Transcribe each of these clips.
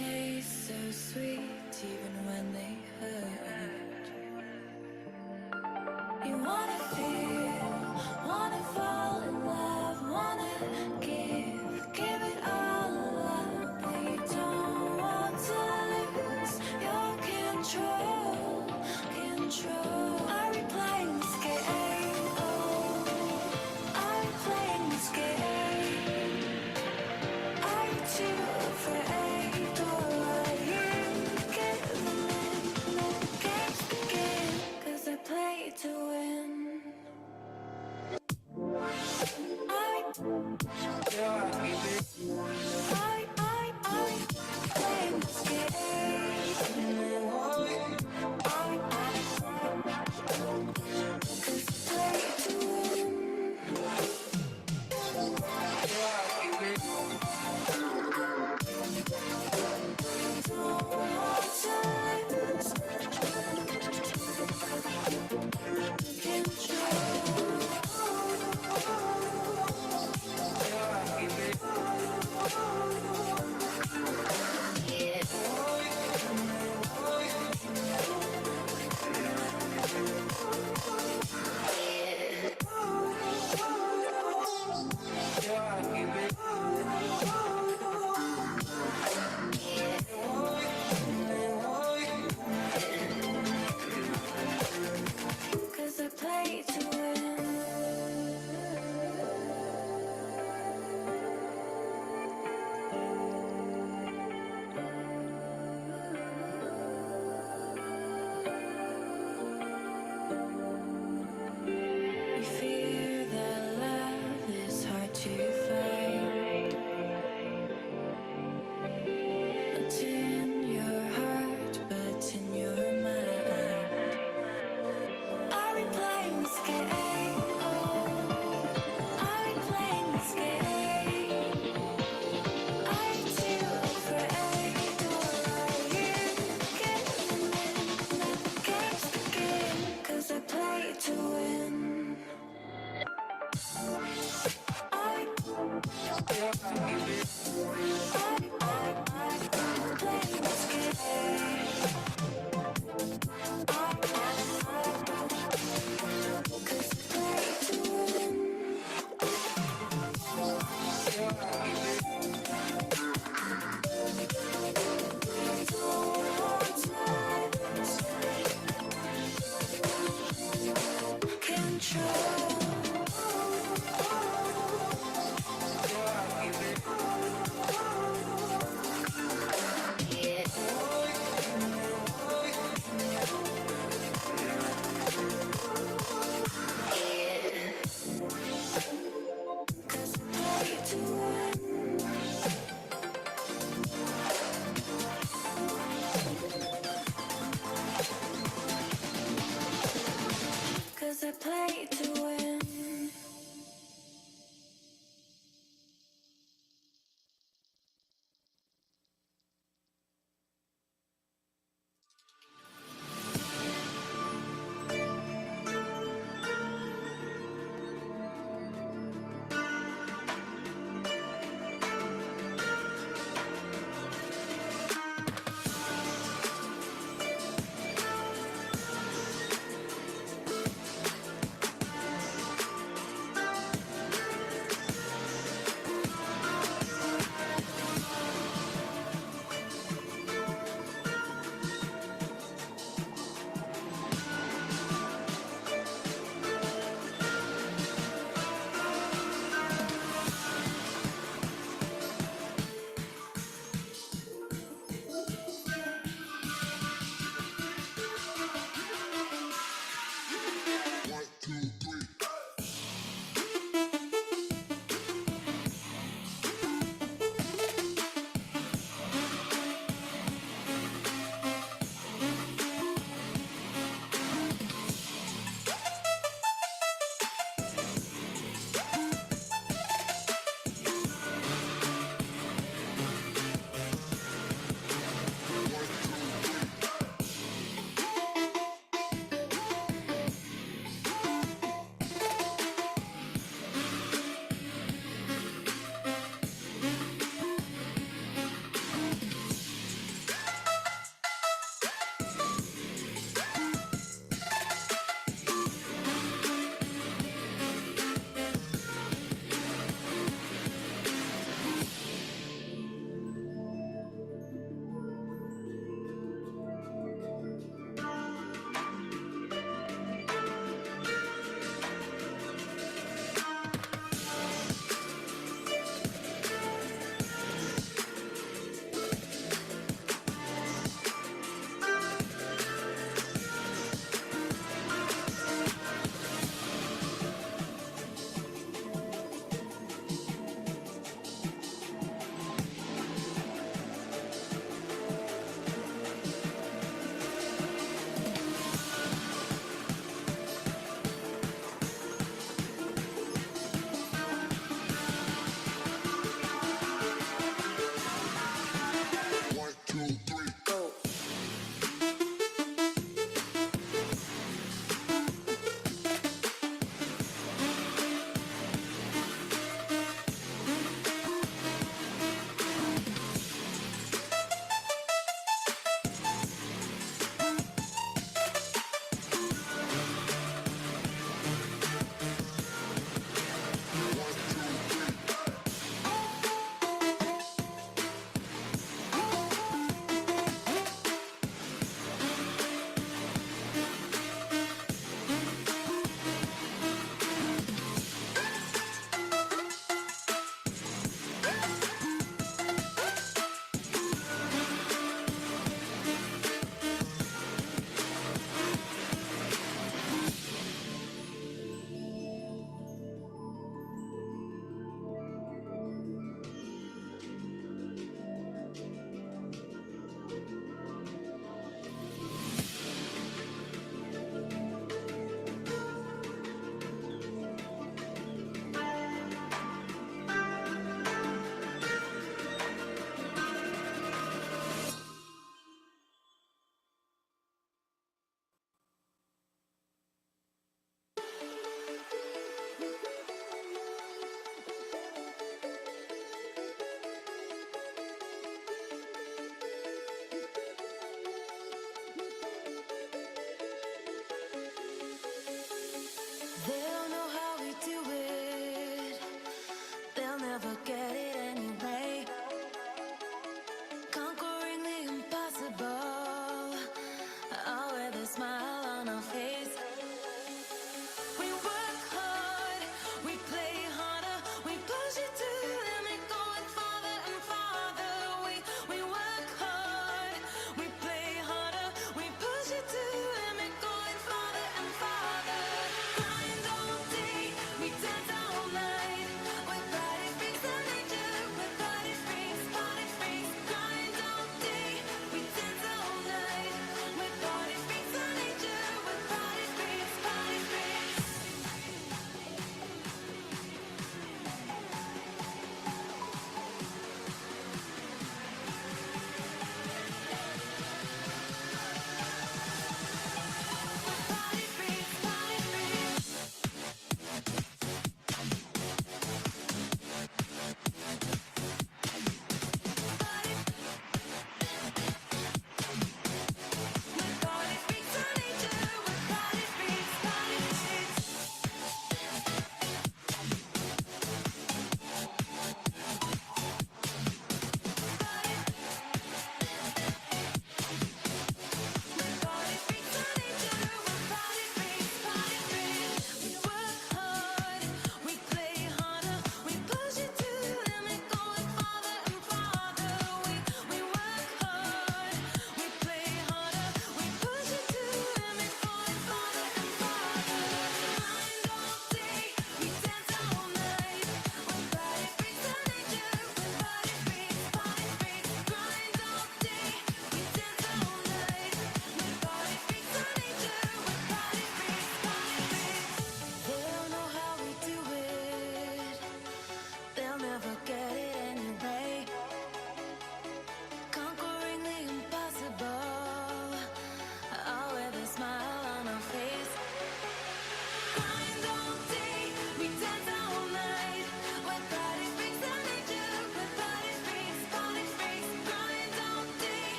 taste so sweet even when they hurt. You wanna feel, wanna fall in love, wanna give it all up, but you don't want to lose your control. Are we playing this game? Oh, are we playing this game? Are you too afraid, or are you giving in? The game's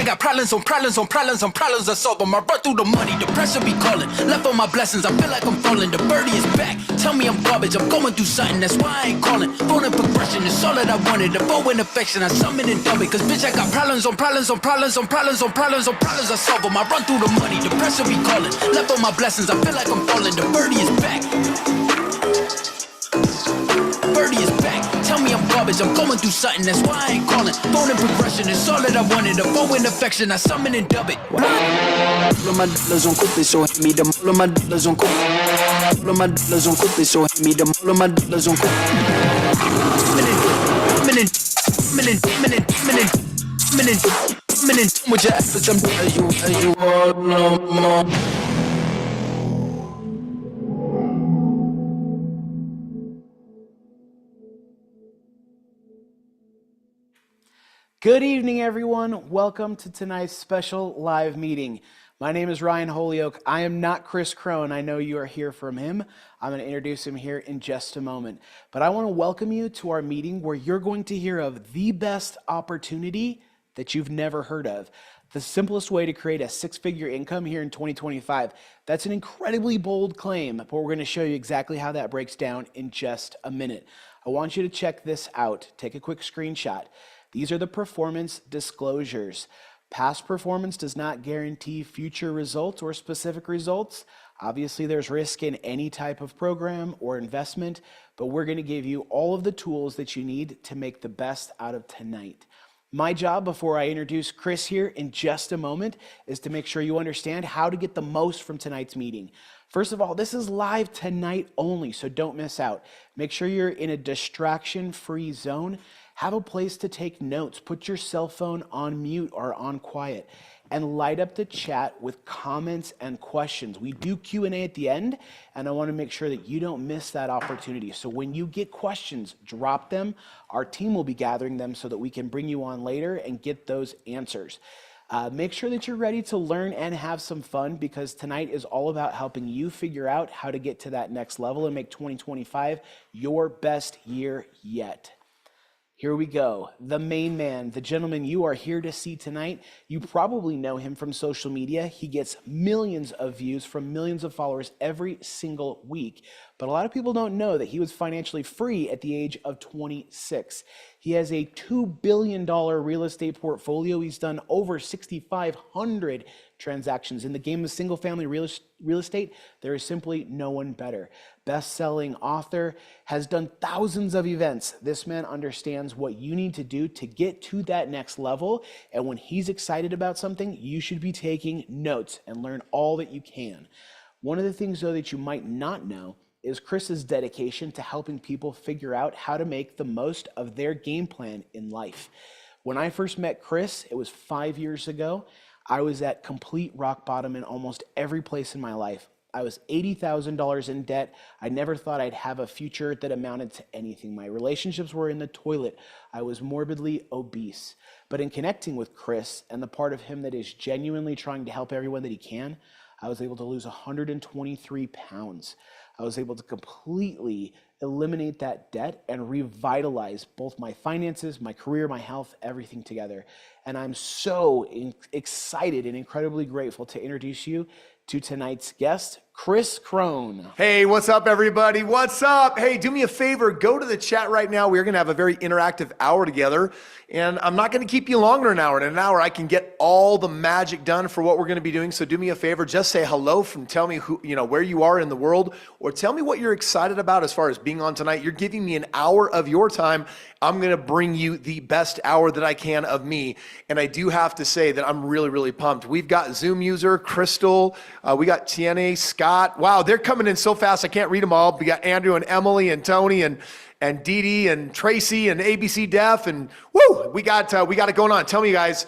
got problems on problems on problems on problems I solve them. I run through the money, the pressure be calling. Left on my blessings, I feel like I'm falling. The birdie is back, tell me I'm garbage. I'm going through something, that's why I ain't calling. Phone and progression, it's all that I wanted. The phone and affection, I summon and dumb it. Cause bitch, I got problems on problems on problems on problems on problems on problems I solve them. I run through the money, the pressure be calling. Left on my blessings, I feel like I'm falling. The birdie is back. Birdie is back, tell me I'm garbage. I'm going through something, that's why I ain't calling. Phone and progression, it's all that I wanted. The phone and affection, I summon and dub it. All of my dollars on coupé, so hit me them. All of my dollars on coupé. All of my dollars on coupé, so hit me them. All of my dollars on coupé. With your efforts, I'm as you all know. Good evening, everyone. Welcome to tonight's special live meeting. My name is Ryan Holyoke. I am not Kris Krohn. I know you are here from him. I'm going to introduce him here in just a moment. But I want to welcome you to our meeting where you're going to hear of the best opportunity that you've never heard of. The simplest way to create a six-figure income here in 2025. That's an incredibly bold claim, but we're going to show you exactly how that breaks down in just a minute. I want you to check this out. Take a quick screenshot. These are the performance disclosures. Past performance does not guarantee future results or specific results. Obviously, there's risk in any type of program or investment, but we're going to give you all of the tools that you need to make the best out of tonight. My job, before I introduce Kris here in just a moment, is to make sure you understand how to get the most from tonight's meeting. First of all, this is live tonight only, so don't miss out. Make sure you're in a distraction-free zone. Have a place to take notes. Put your cell phone on mute or on quiet and light up the chat with comments and questions. We do Q&A at the end, and I want to make sure that you don't miss that opportunity. So when you get questions, drop them. Our team will be gathering them so that we can bring you on later and get those answers. Make sure that you're ready to learn and have some fun, because tonight is all about helping you figure out how to get to that next level and make 2025 your best year yet. Here we go. The main man, the gentleman you are here to see tonight. You probably know him from social media. He gets millions of views from millions of followers every single week. But a lot of people don't know that he was financially free at the age of 26. He has a $2 billion real estate portfolio. He's done over 6,500 transactions. In the game of single-family real estate, there is simply no one better. Best-selling author, has done thousands of events. This man understands what you need to do to get to that next level. And when he's excited about something, you should be taking notes and learn all that you can. One of the things, though, that you might not know is Kris's dedication to helping people figure out how to make the most of their game plan in life. When I first met Kris, it was 5 years ago. I was at complete rock bottom in almost every place in my life. I was $80,000 in debt. I never thought I'd have a future that amounted to anything. My relationships were in the toilet. I was morbidly obese. But in connecting with Kris and the part of him that is genuinely trying to help everyone that he can, I was able to lose 123 pounds. I was able to completely eliminate that debt and revitalize both my finances, my career, my health, everything together. And I'm so excited and incredibly grateful to introduce you to tonight's guest, Kris Krohn. Hey, what's up, everybody? What's up? Hey, do me a favor. Go to the chat right now. We're going to have a very interactive hour together. And I'm not going to keep you longer than an hour. In an hour, I can get all the magic done for what we're going to be doing. So do me a favor. Just say hello and tell me who, where you are in the world, or tell me what you're excited about as far as being on tonight. You're giving me an hour of your time. I'm going to bring you the best hour that I can of me. And I do have to say that I'm really, really pumped. We've got Zoom user, Crystal. We got Tiene, Scott. Wow, they're coming in so fast. I can't read them all. We got Andrew and Emily and Tony and Dee Dee and Tracy and ABC Def. And woo, we got it going on. Tell me, guys,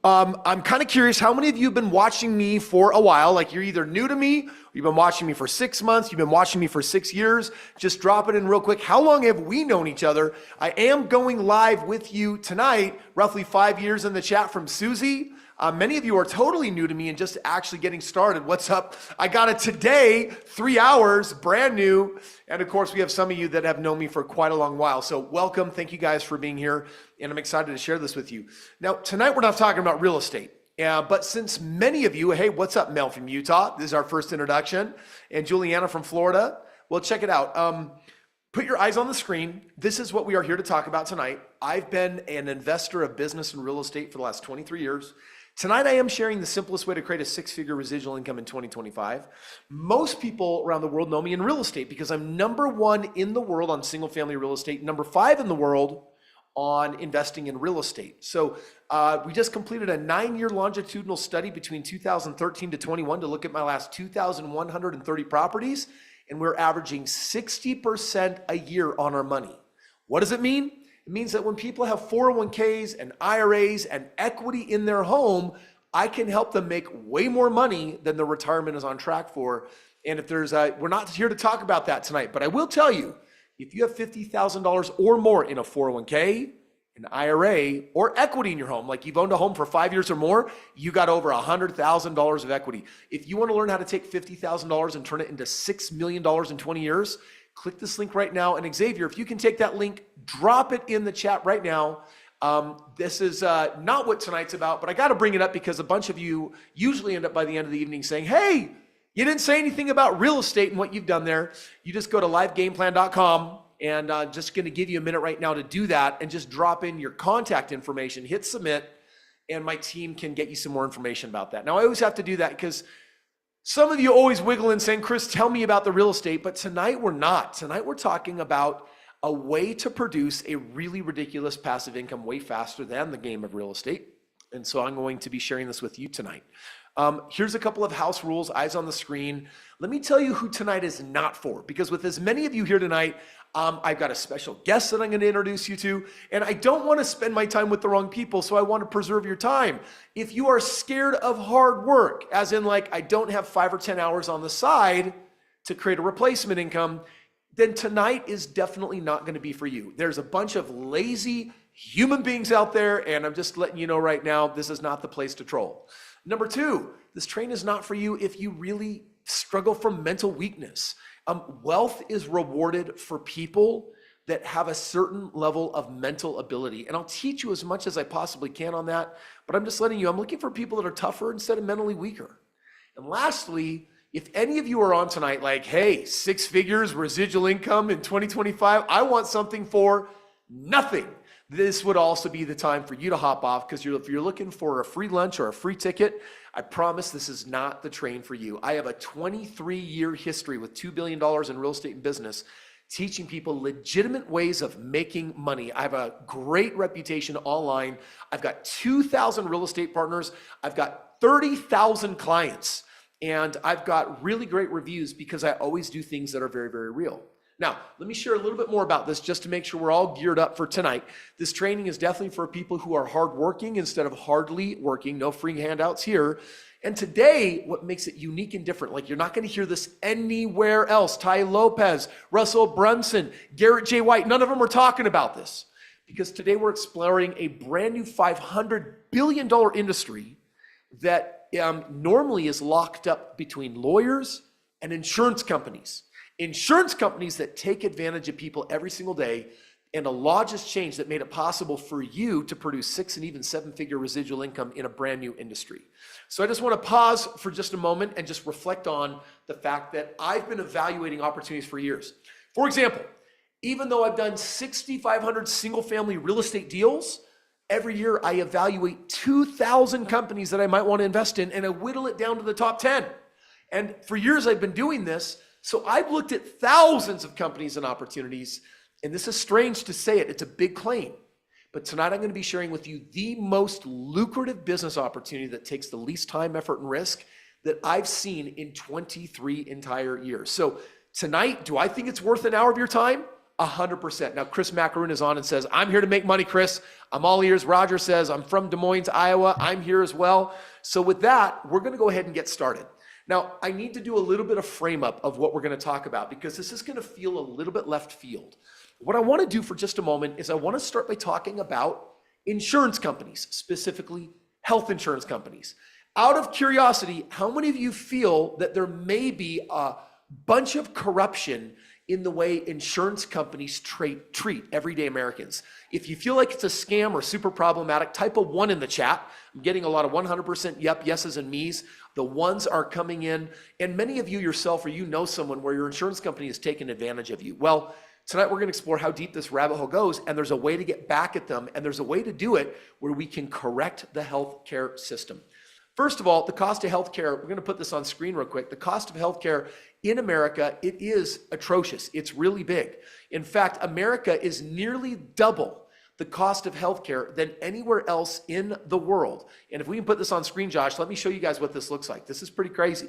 I'm kind of curious, how many of you have been watching me for a while? Like, you're either new to me, or you've been watching me for 6 months, you've been watching me for 6 years. Just drop it in real quick. How long have we known each other? I am going live with you tonight, roughly 5 years in the chat from Susie. Many of you are totally new to me and just actually getting started. What's up? I got it today, 3 hours, brand new. And of course, we have some of you that have known me for quite a long while. So welcome. Thank you guys for being here. and I'm excited to share this with you. Now, tonight we're not talking about real estate. But since many of you, hey, what's up, Mel from Utah? This is our first introduction. And Juliana from Florida. Well, check it out. Put your eyes on the screen. This is what we are here to talk about tonight. I've been an investor of business and real estate for the last 23 years. Tonight, I am sharing the simplest way to create a six-figure residual income in 2025. Most people around the world know me in real estate because I'm number one in the world on single-family real estate, number 5 in the world on investing in real estate. So we just completed a 9-year longitudinal study between 2013 to 21 to look at my last 2,130 properties, and we're averaging 60% a year on our money. What does it mean? It means that when people have 401ks and IRAs and equity in their home, I can help them make way more money than the retirement is on track for. And if there's we're not here to talk about that tonight, but I will tell you, if you have $50,000 or more in a 401k, an IRA, or equity in your home, like you've owned a home for 5 years or more, you got over $100,000 of equity. If you want to learn how to take $50,000 and turn it into $6 million in 20 years, click this link right now. And Xavier, if you can take that link, drop it in the chat right now. This is not what tonight's about, but I got to bring it up because a bunch of you usually end up by the end of the evening saying, hey, you didn't say anything about real estate and what you've done there. You just go to livegameplan.com and just going to give you a minute right now to do that and just drop in your contact information, hit submit, and my team can get you some more information about that. Now, I always have to do that because some of you always wiggle in saying, Kris, tell me about the real estate, but tonight we're not. Tonight we're talking about a way to produce a really ridiculous passive income way faster than the game of real estate. And so I'm going to be sharing this with you tonight. Here's a couple of house rules, eyes on the screen. Let me tell you who tonight is not for, because with as many of you here tonight, I've got a special guest that I'm going to introduce you to, and I don't want to spend my time with the wrong people, so I want to preserve your time. If you are scared of hard work, as in like I don't have 5 or 10 hours on the side to create a replacement income, then tonight is definitely not going to be for you. There's a bunch of lazy human beings out there, and I'm just letting you know right now, this is not the place to troll. Number 2, this train is not for you if you really struggle from mental weakness. Wealth is rewarded for people that have a certain level of mental ability. And I'll teach you as much as I possibly can on that, but I'm just letting you, I'm looking for people that are tougher instead of mentally weaker. And lastly, if any of you are on tonight like, hey, 6 figures, residual income in 2025, I want something for nothing. This would also be the time for you to hop off because if you're looking for a free lunch or a free ticket, I promise this is not the train for you. I have a 23-year history with $2 billion in real estate and business, teaching people legitimate ways of making money. I have a great reputation online. I've got 2,000 real estate partners. I've got 30,000 clients, and I've got really great reviews because I always do things that are very, very real. Now, let me share a little bit more about this just to make sure we're all geared up for tonight. This training is definitely for people who are hardworking instead of hardly working. No free handouts here. And today, what makes it unique and different, like you're not going to hear this anywhere else. Ty Lopez, Russell Brunson, Garrett J. White, none of them are talking about this. Because today we're exploring a brand new $500 billion industry that normally is locked up between lawyers and insurance companies. Insurance companies that take advantage of people every single day, and a law just changed that made it possible for you to produce 6 and even 7-figure residual income in a brand new industry. So I just want to pause for just a moment and just reflect on the fact that I've been evaluating opportunities for years. For example, even though I've done 6,500 single-family real estate deals, every year I evaluate 2,000 companies that I might want to invest in, and I whittle it down to the top 10. And for years I've been doing this. So I've looked at thousands of companies and opportunities, and this is strange to say it, it's a big claim. But tonight I'm going to be sharing with you the most lucrative business opportunity that takes the least time, effort, and risk that I've seen in 23 entire years. So tonight, do I think it's worth an hour of your time? 100%. Now, Chris Macaroon is on and says, I'm here to make money, Kris. I'm all ears. Roger says, I'm from Des Moines, Iowa. I'm here as well. So with that, we're going to go ahead and get started. Now, I need to do a little bit of frame up of what we're going to talk about because this is going to feel a little bit left field. What I want to do for just a moment is I want to start by talking about insurance companies, specifically health insurance companies. Out of curiosity, how many of you feel that there may be a bunch of corruption in the way insurance companies treat everyday Americans. If you feel like it's a scam or super problematic, type a 1 in the chat. I'm getting a lot of 100% yep, yeses, and me's. The ones are coming in. And many of you yourself, or you know someone where your insurance company has taken advantage of you. Well, tonight we're going to explore how deep this rabbit hole goes, and there's a way to get back at them, and there's a way to do it where we can correct the healthcare system. First of all, the cost of healthcare, we're going to put this on screen real quick. The cost of healthcare in America, it is atrocious. It's really big. In fact, America is nearly double the cost of healthcare than anywhere else in the world. And if we can put this on screen, Josh, let me show you guys what this looks like. This is pretty crazy.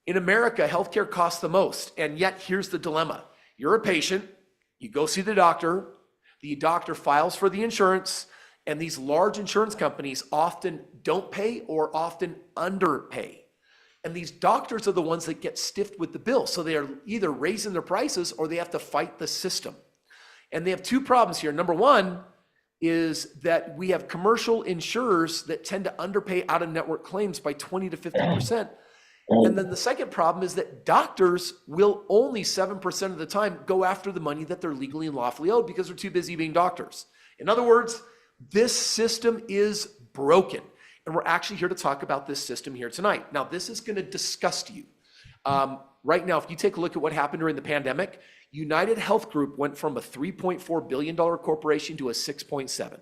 In America, healthcare costs the most, and yet here's the dilemma. You're a patient, you go see the doctor files for the insurance, and these large insurance companies often don't pay or often underpay. And these doctors are the ones that get stiffed with the bill. So they are either raising their prices or they have to fight the system. And they have two problems here. Number one is that we have commercial insurers that tend to underpay out-of-network claims by 20 to 50%. And then the second problem is that doctors will only 7% of the time go after the money that they're legally and lawfully owed because they're too busy being doctors. In other words, this system is broken. And we're actually here to talk about this system here tonight. Now, this is going to disgust you. Right now, if you take a look at what happened during the pandemic, United Health Group went from a $3.4 billion corporation to a 6.7.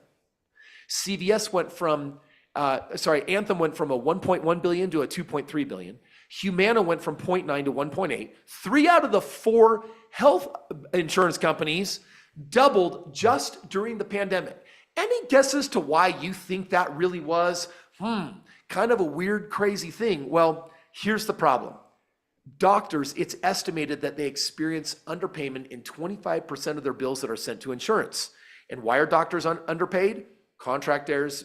CVS went from, Anthem went from a 1.1 billion to a 2.3 billion. Humana went from 0.9 to 1.8. 3 out of the 4 health insurance companies doubled just during the pandemic. Any guesses to why you think that really was? Kind of a weird, crazy thing. Well, here's the problem. Doctors, it's estimated that they experience underpayment in 25% of their bills that are sent to insurance. And why are doctors underpaid? Contract errors,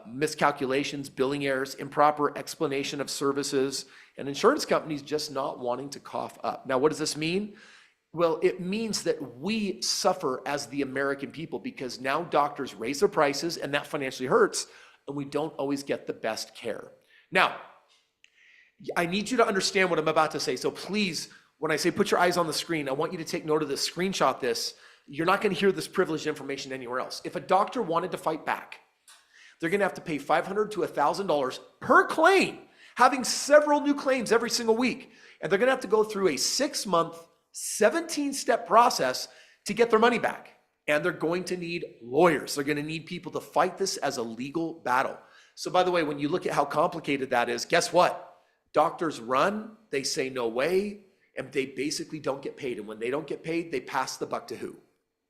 miscalculations, billing errors, improper explanation of services, and insurance companies just not wanting to cough up. Now, what does this mean? Well, it means that we suffer as the American people because now doctors raise their prices and that financially hurts, and we don't always get the best care. Now, I need you to understand what I'm about to say. So please, when I say put your eyes on the screen, I want you to take note of this, screenshot this. You're not going to hear this privileged information anywhere else. If a doctor wanted to fight back, they're going to have to pay $500 to $1,000 per claim, having several new claims every single week. And they're going to have to go through a 6-month, 17-step process to get their money back. And they're going to need lawyers. They're going to need people to fight this as a legal battle. So by the way, when you look at how complicated that is, guess what? Doctors run, they say no way, and they basically don't get paid. And when they don't get paid, they pass the buck to who?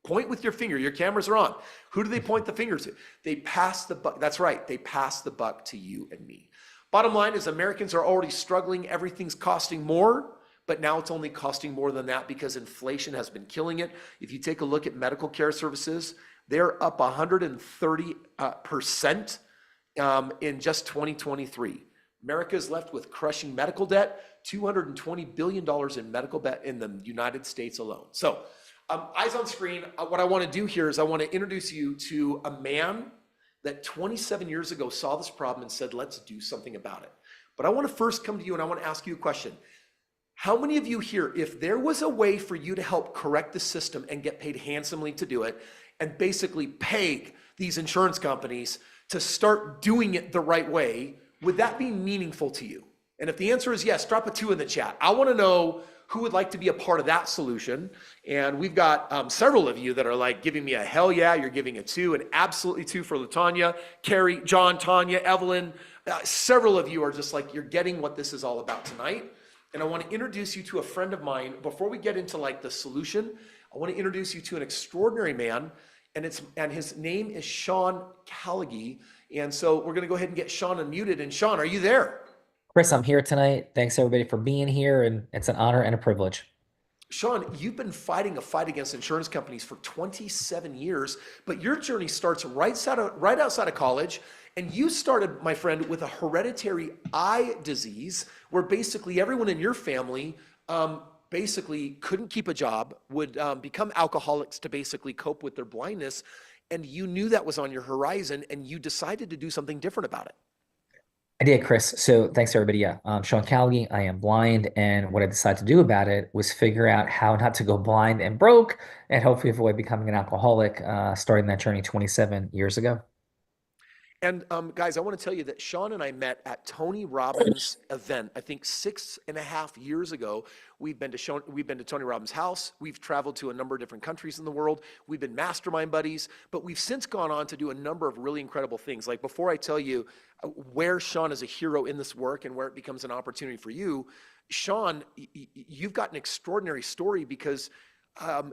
Point with your finger. Your cameras are on. Who do they point the finger to? They pass the buck. That's right. They pass the buck to you and me. Bottom line is Americans are already struggling. Everything's costing more, but now it's only costing more than that because inflation has been killing it. If you take a look at medical care services, they're up 130% in just 2023. America is left with crushing medical debt, $220 billion in medical debt in the United States alone. So eyes on screen, what I want to do here is I want to introduce you to a man that 27 years ago saw this problem and said, let's do something about it. But I want to first come to you and I want to ask you a question. How many of you here, if there was a way for you to help correct the system and get paid handsomely to do it, and basically peg these insurance companies to start doing it the right way, would that be meaningful to you? And if the answer is yes, drop a 2 in the chat. I want to know who would like to be a part of that solution. And we've got several of you that are like giving me a hell yeah, you're giving a 2, and absolutely 2 for LaTanya, Carrie, John, Tanya, Evelyn. Several of you are just like, you're getting what this is all about tonight. And I want to introduce you to a friend of mine. Before we get into like the solution, I want to introduce you to an extraordinary man, and his name is Sean Callagy. And so we're going to go ahead and get Sean unmuted. And Sean, are you there? Kris, I'm here tonight. Thanks everybody for being here, and it's an honor and a privilege. Sean, you've been fighting a fight against insurance companies for 27 years, but your journey starts right outside of college. And you started, my friend, with a hereditary eye disease where basically everyone in your family basically couldn't keep a job, would become alcoholics to basically cope with their blindness. And you knew that was on your horizon and you decided to do something different about it. I did, Chris. So thanks everybody. Yeah, Sean Callagy. I am blind, and what I decided to do about it was figure out how not to go blind and broke, and hopefully avoid becoming an alcoholic. Starting that journey 27 years ago. And guys, I want to tell you that Sean and I met at Tony Robbins' event. I think 6.5 years ago. We've been to Tony Robbins' house. We've traveled to a number of different countries in the world. We've been mastermind buddies, but we've since gone on to do a number of really incredible things. Like before I tell you where Sean is a hero in this work and where it becomes an opportunity for you, Sean, you've got an extraordinary story because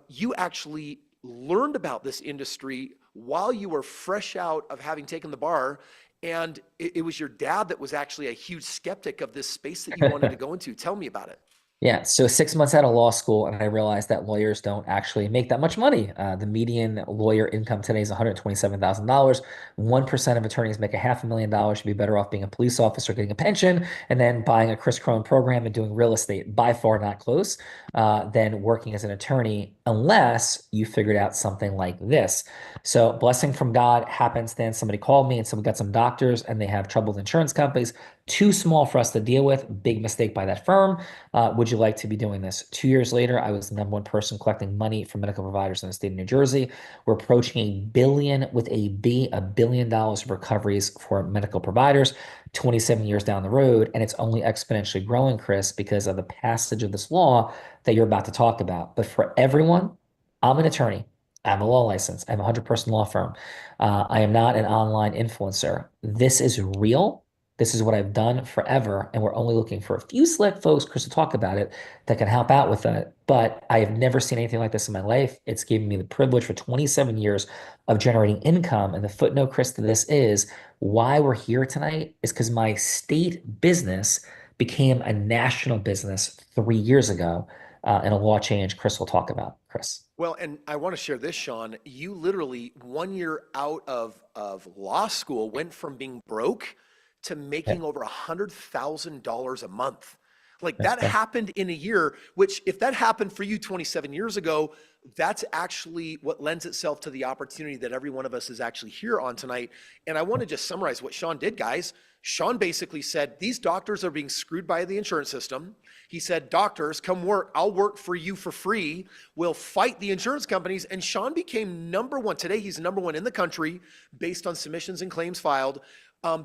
you actually learned about this industry while you were fresh out of having taken the bar. And it was your dad that was actually a huge skeptic of this space that you wanted to go into. Tell me about it. Yeah, so 6 months out of law school, and I realized that lawyers don't actually make that much money. The median lawyer income today is $127,000. 1% of attorneys make $500,000. Should be better off being a police officer, getting a pension, and then buying a Kris Krohn program and doing real estate. By far not close, than working as an attorney, unless you figured out something like this. So blessing from God happens. Then somebody called me and said we got some doctors and they have trouble with insurance companies. Too small for us to deal with. Big mistake by that firm. Would you like to be doing this? 2 years later, I was the number one person collecting money from medical providers in the state of New Jersey. We're approaching a billion with a B, $1 billion of recoveries for medical providers 27 years down the road. And it's only exponentially growing, Chris, because of the passage of this law that you're about to talk about. But for everyone, I'm an attorney. I have a law license. I have a 100-person law firm. I am not an online influencer. This is real. This is what I've done forever, and we're only looking for a few select folks, Chris, to talk about it that can help out with it. But I have never seen anything like this in my life. It's given me the privilege for 27 years of generating income. And the footnote, Chris, to this is why we're here tonight is because my state business became a national business 3 years ago, and a law change Chris will talk about, Chris. Well, and I want to share this, Sean. You literally 1 year out of law school went from being broke to making over $100,000 a month. Like that happened in a year, which if that happened for you 27 years ago, that's actually what lends itself to the opportunity that every one of us is actually here on tonight. And I want to just summarize what Sean did, guys. Sean basically said, these doctors are being screwed by the insurance system. He said, doctors, come work. I'll work for you for free. We'll fight the insurance companies. And Sean became number one. Today, he's number one in the country based on submissions and claims filed.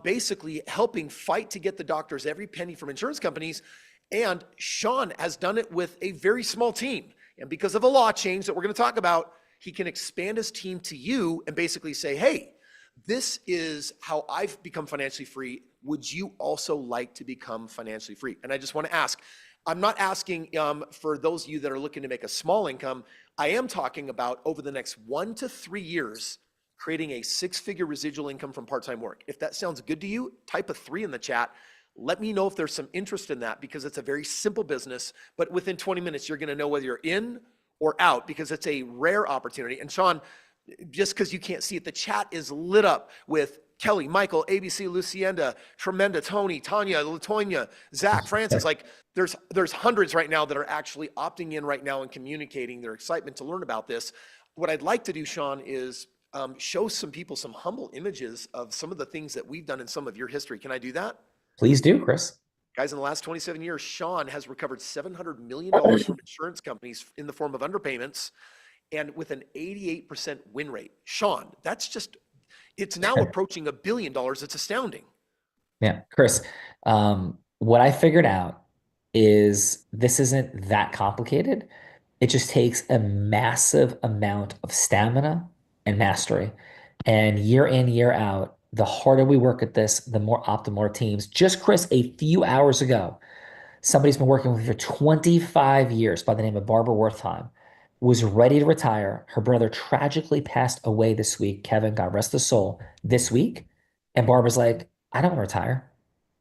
Basically helping fight to get the doctors every penny from insurance companies. And Sean has done it with a very small team. And because of a law change that we're going to talk about, he can expand his team to you and basically say, hey, this is how I've become financially free. Would you also like to become financially free? And I just want to ask, I'm not asking for those of you that are looking to make a small income. I am talking about over the next 1 to 3 years, creating a 6-figure residual income from part-time work. If that sounds good to you, type a 3 in the chat. Let me know if there's some interest in that because it's a very simple business, but within 20 minutes, you're gonna know whether you're in or out because it's a rare opportunity. And Sean, just because you can't see it, the chat is lit up with Kelly, Michael, ABC, Lucienda, Tremenda, Tony, Tanya, Latonia, Zach, Francis. Like there's hundreds right now that are actually opting in right now and communicating their excitement to learn about this. What I'd like to do, Sean, is show some people some humble images of some of the things that we've done in some of your history. Can I do that? Please do, Chris. Guys, in the last 27 years, Sean has recovered $700 million from insurance companies in the form of underpayments and with an 88% win rate. Sean, it's now approaching $1 billion. It's astounding. Yeah, Chris, what I figured out is this isn't that complicated. It just takes a massive amount of stamina and mastery. And year in, year out, the harder we work at this, the more optimal our teams. Just Chris, a few hours ago, somebody's been working with me for 25 years by the name of Barbara Wertheim, was ready to retire. Her brother tragically passed away this week. Kevin, God rest his soul, this week. And Barbara's like, I don't want to retire.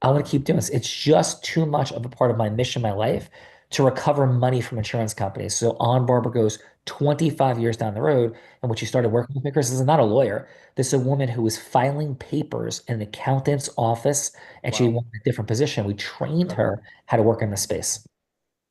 I want to keep doing this. It's just too much of a part of my mission, my life, to recover money from insurance companies. So on Barbara goes 25 years down the road. And when she started working with me, Chris, this is not a lawyer. This is a woman who was filing papers in an accountant's office, and she wanted a different position. We trained her how to work in this space.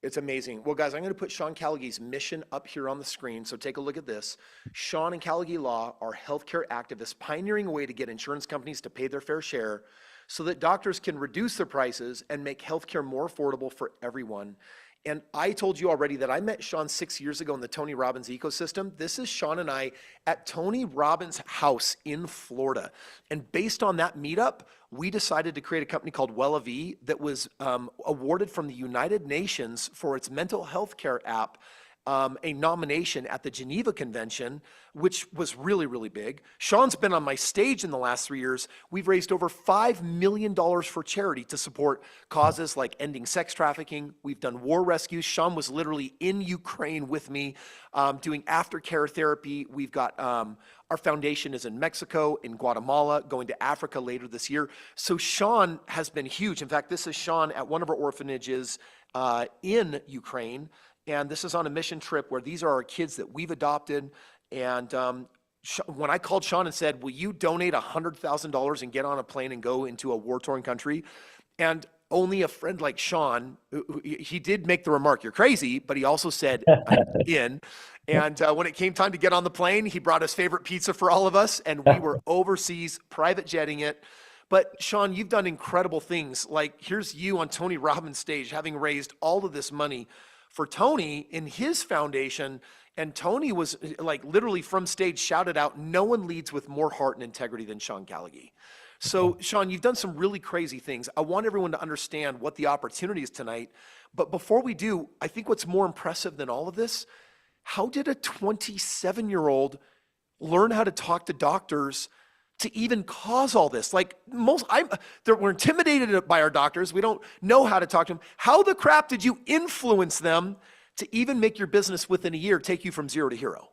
It's amazing. Well, guys, I'm going to put Sean Callagy's mission up here on the screen. So take a look at this. Sean and Callagy Law are healthcare activists pioneering a way to get insurance companies to pay their fair share so that doctors can reduce their prices and make healthcare more affordable for everyone. And I told you already that I met Sean 6 years ago in the Tony Robbins ecosystem. This is Sean and I at Tony Robbins' house in Florida. And based on that meetup, we decided to create a company called WellAV that was awarded from the United Nations for its mental health care app, a nomination at the Geneva Convention, which was really, really big. Sean's been on my stage in the last 3 years. We've raised over $5 million for charity to support causes like ending sex trafficking. We've done war rescues. Sean was literally in Ukraine with me doing aftercare therapy. We've got our foundation is in Mexico, in Guatemala, going to Africa later this year. So Sean has been huge. In fact, this is Sean at one of our orphanages in Ukraine. And this is on a mission trip where these are our kids that we've adopted. And when I called Sean and said, will you donate $100,000 and get on a plane and go into a war-torn country? And only a friend like Sean, he did make the remark, you're crazy, but he also said, I'm in. And when it came time to get on the plane, he brought his favorite pizza for all of us. And we were overseas, private jetting it. But Sean, you've done incredible things. Like here's you on Tony Robbins' stage, having raised all of this money for Tony in his foundation. And Tony was like literally from stage shouted out, no one leads with more heart and integrity than Sean Callagy. So Sean, you've done some really crazy things. I want everyone to understand what the opportunity is tonight. But before we do, I think what's more impressive than all of this, how did a 27-year-old learn how to talk to doctors to even cause all this? Like we're intimidated by our doctors. We don't know how to talk to them. How the crap did you influence them to even make your business within a year take you from zero to hero?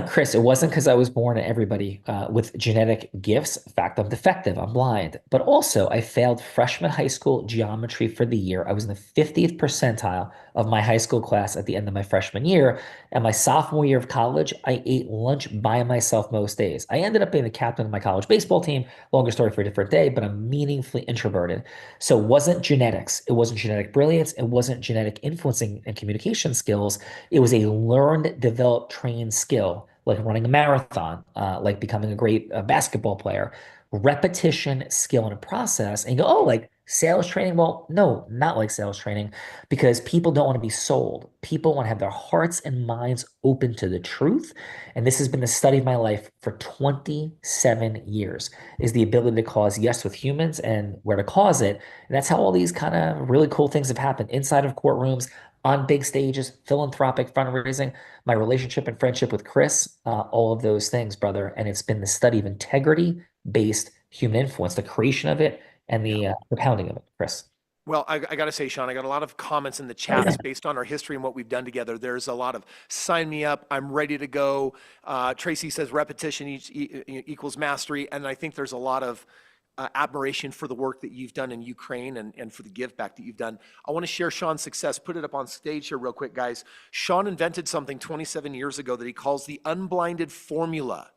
Kris, it wasn't because I was born everybody with genetic gifts. In fact, I'm defective. I'm blind. But also, I failed freshman high school geometry for the year. I was in the 50th percentile of my high school class at the end of my freshman year. And my sophomore year of college, I ate lunch by myself most days. I ended up being the captain of my college baseball team. Longer story for a different day, but I'm meaningfully introverted. So it wasn't genetics. It wasn't genetic brilliance. It wasn't genetic influencing and communication skills. It was a learned, developed, trained skill, like running a marathon, like becoming a great basketball player. Repetition, skill, and a process. And you go, oh, like sales training? Well, no, not like sales training, because people don't want to be sold. People want to have their hearts and minds open to the truth. And this has been the study of my life for 27 years, is the ability to cause yes with humans and where to cause it. And that's how all these kind of really cool things have happened inside of courtrooms, on big stages, philanthropic fundraising, my relationship and friendship with Kris, all of those things, brother. And it's been the study of integrity-based human influence, the creation of it and the propounding of it, Kris. Well, I got to say, Sean, I got a lot of comments in the chats based on our history and what we've done together. There's a lot of sign me up. I'm ready to go. Tracy says repetition equals mastery. And I think there's a lot of admiration for the work that you've done in Ukraine and for the give back that you've done. I want to share Sean's success. Put it up on stage here real quick, guys. Sean invented something 27 years ago that he calls the unblinded formula.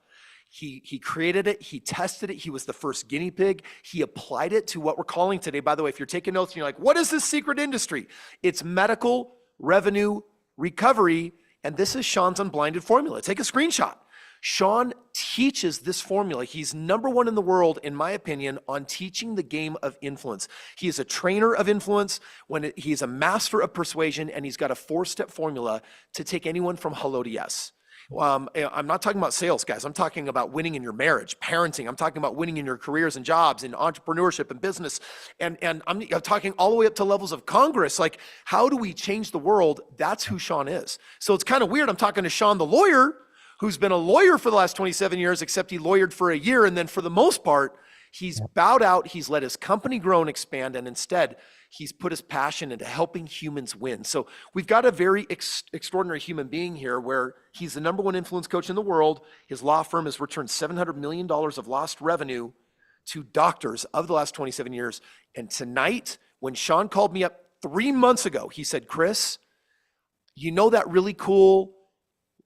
He created it. He tested it. He was the first guinea pig. He applied it to what we're calling today. By the way, if you're taking notes and you're like, what is this secret industry? It's medical revenue recovery. And this is Sean's unblinded formula. Take a screenshot. Sean teaches this formula. He's #1 in the world, in my opinion, on teaching the game of influence. He is a trainer of influence. He's a master of persuasion, and he's got a 4-step formula to take anyone from hello to yes. I'm not talking about sales, guys. I'm talking about winning in your marriage, parenting. I'm talking about winning in your careers and jobs, in entrepreneurship and business. And I'm talking all the way up to levels of Congress. Like, how do we change the world? That's who Sean is. So it's kind of weird. I'm talking to Sean, the lawyer, who's been a lawyer for the last 27 years, except he lawyered for a year. And then for the most part, he's bowed out. He's let his company grow and expand. And instead, he's put his passion into helping humans win. So we've got a very extraordinary human being here where he's the #1 influence coach in the world. His law firm has returned $700 million of lost revenue to doctors of the last 27 years. And tonight, when Sean called me up 3 months ago, he said, Kris, you know that really cool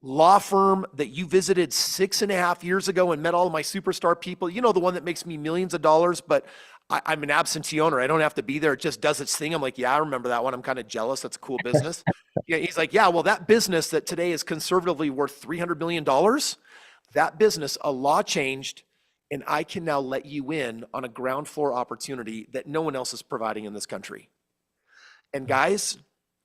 law firm that you visited 6.5 years ago and met all of my superstar people, you know, the one that makes me millions of dollars, but I'm an absentee owner. I don't have to be there. It just does its thing. I'm like, yeah, I remember that one. I'm kind of jealous. That's a cool business. Yeah, he's like, yeah, well, that business that today is conservatively worth $300 million, that business, a law changed, and I can now let you in on a ground floor opportunity that no one else is providing in this country. And guys,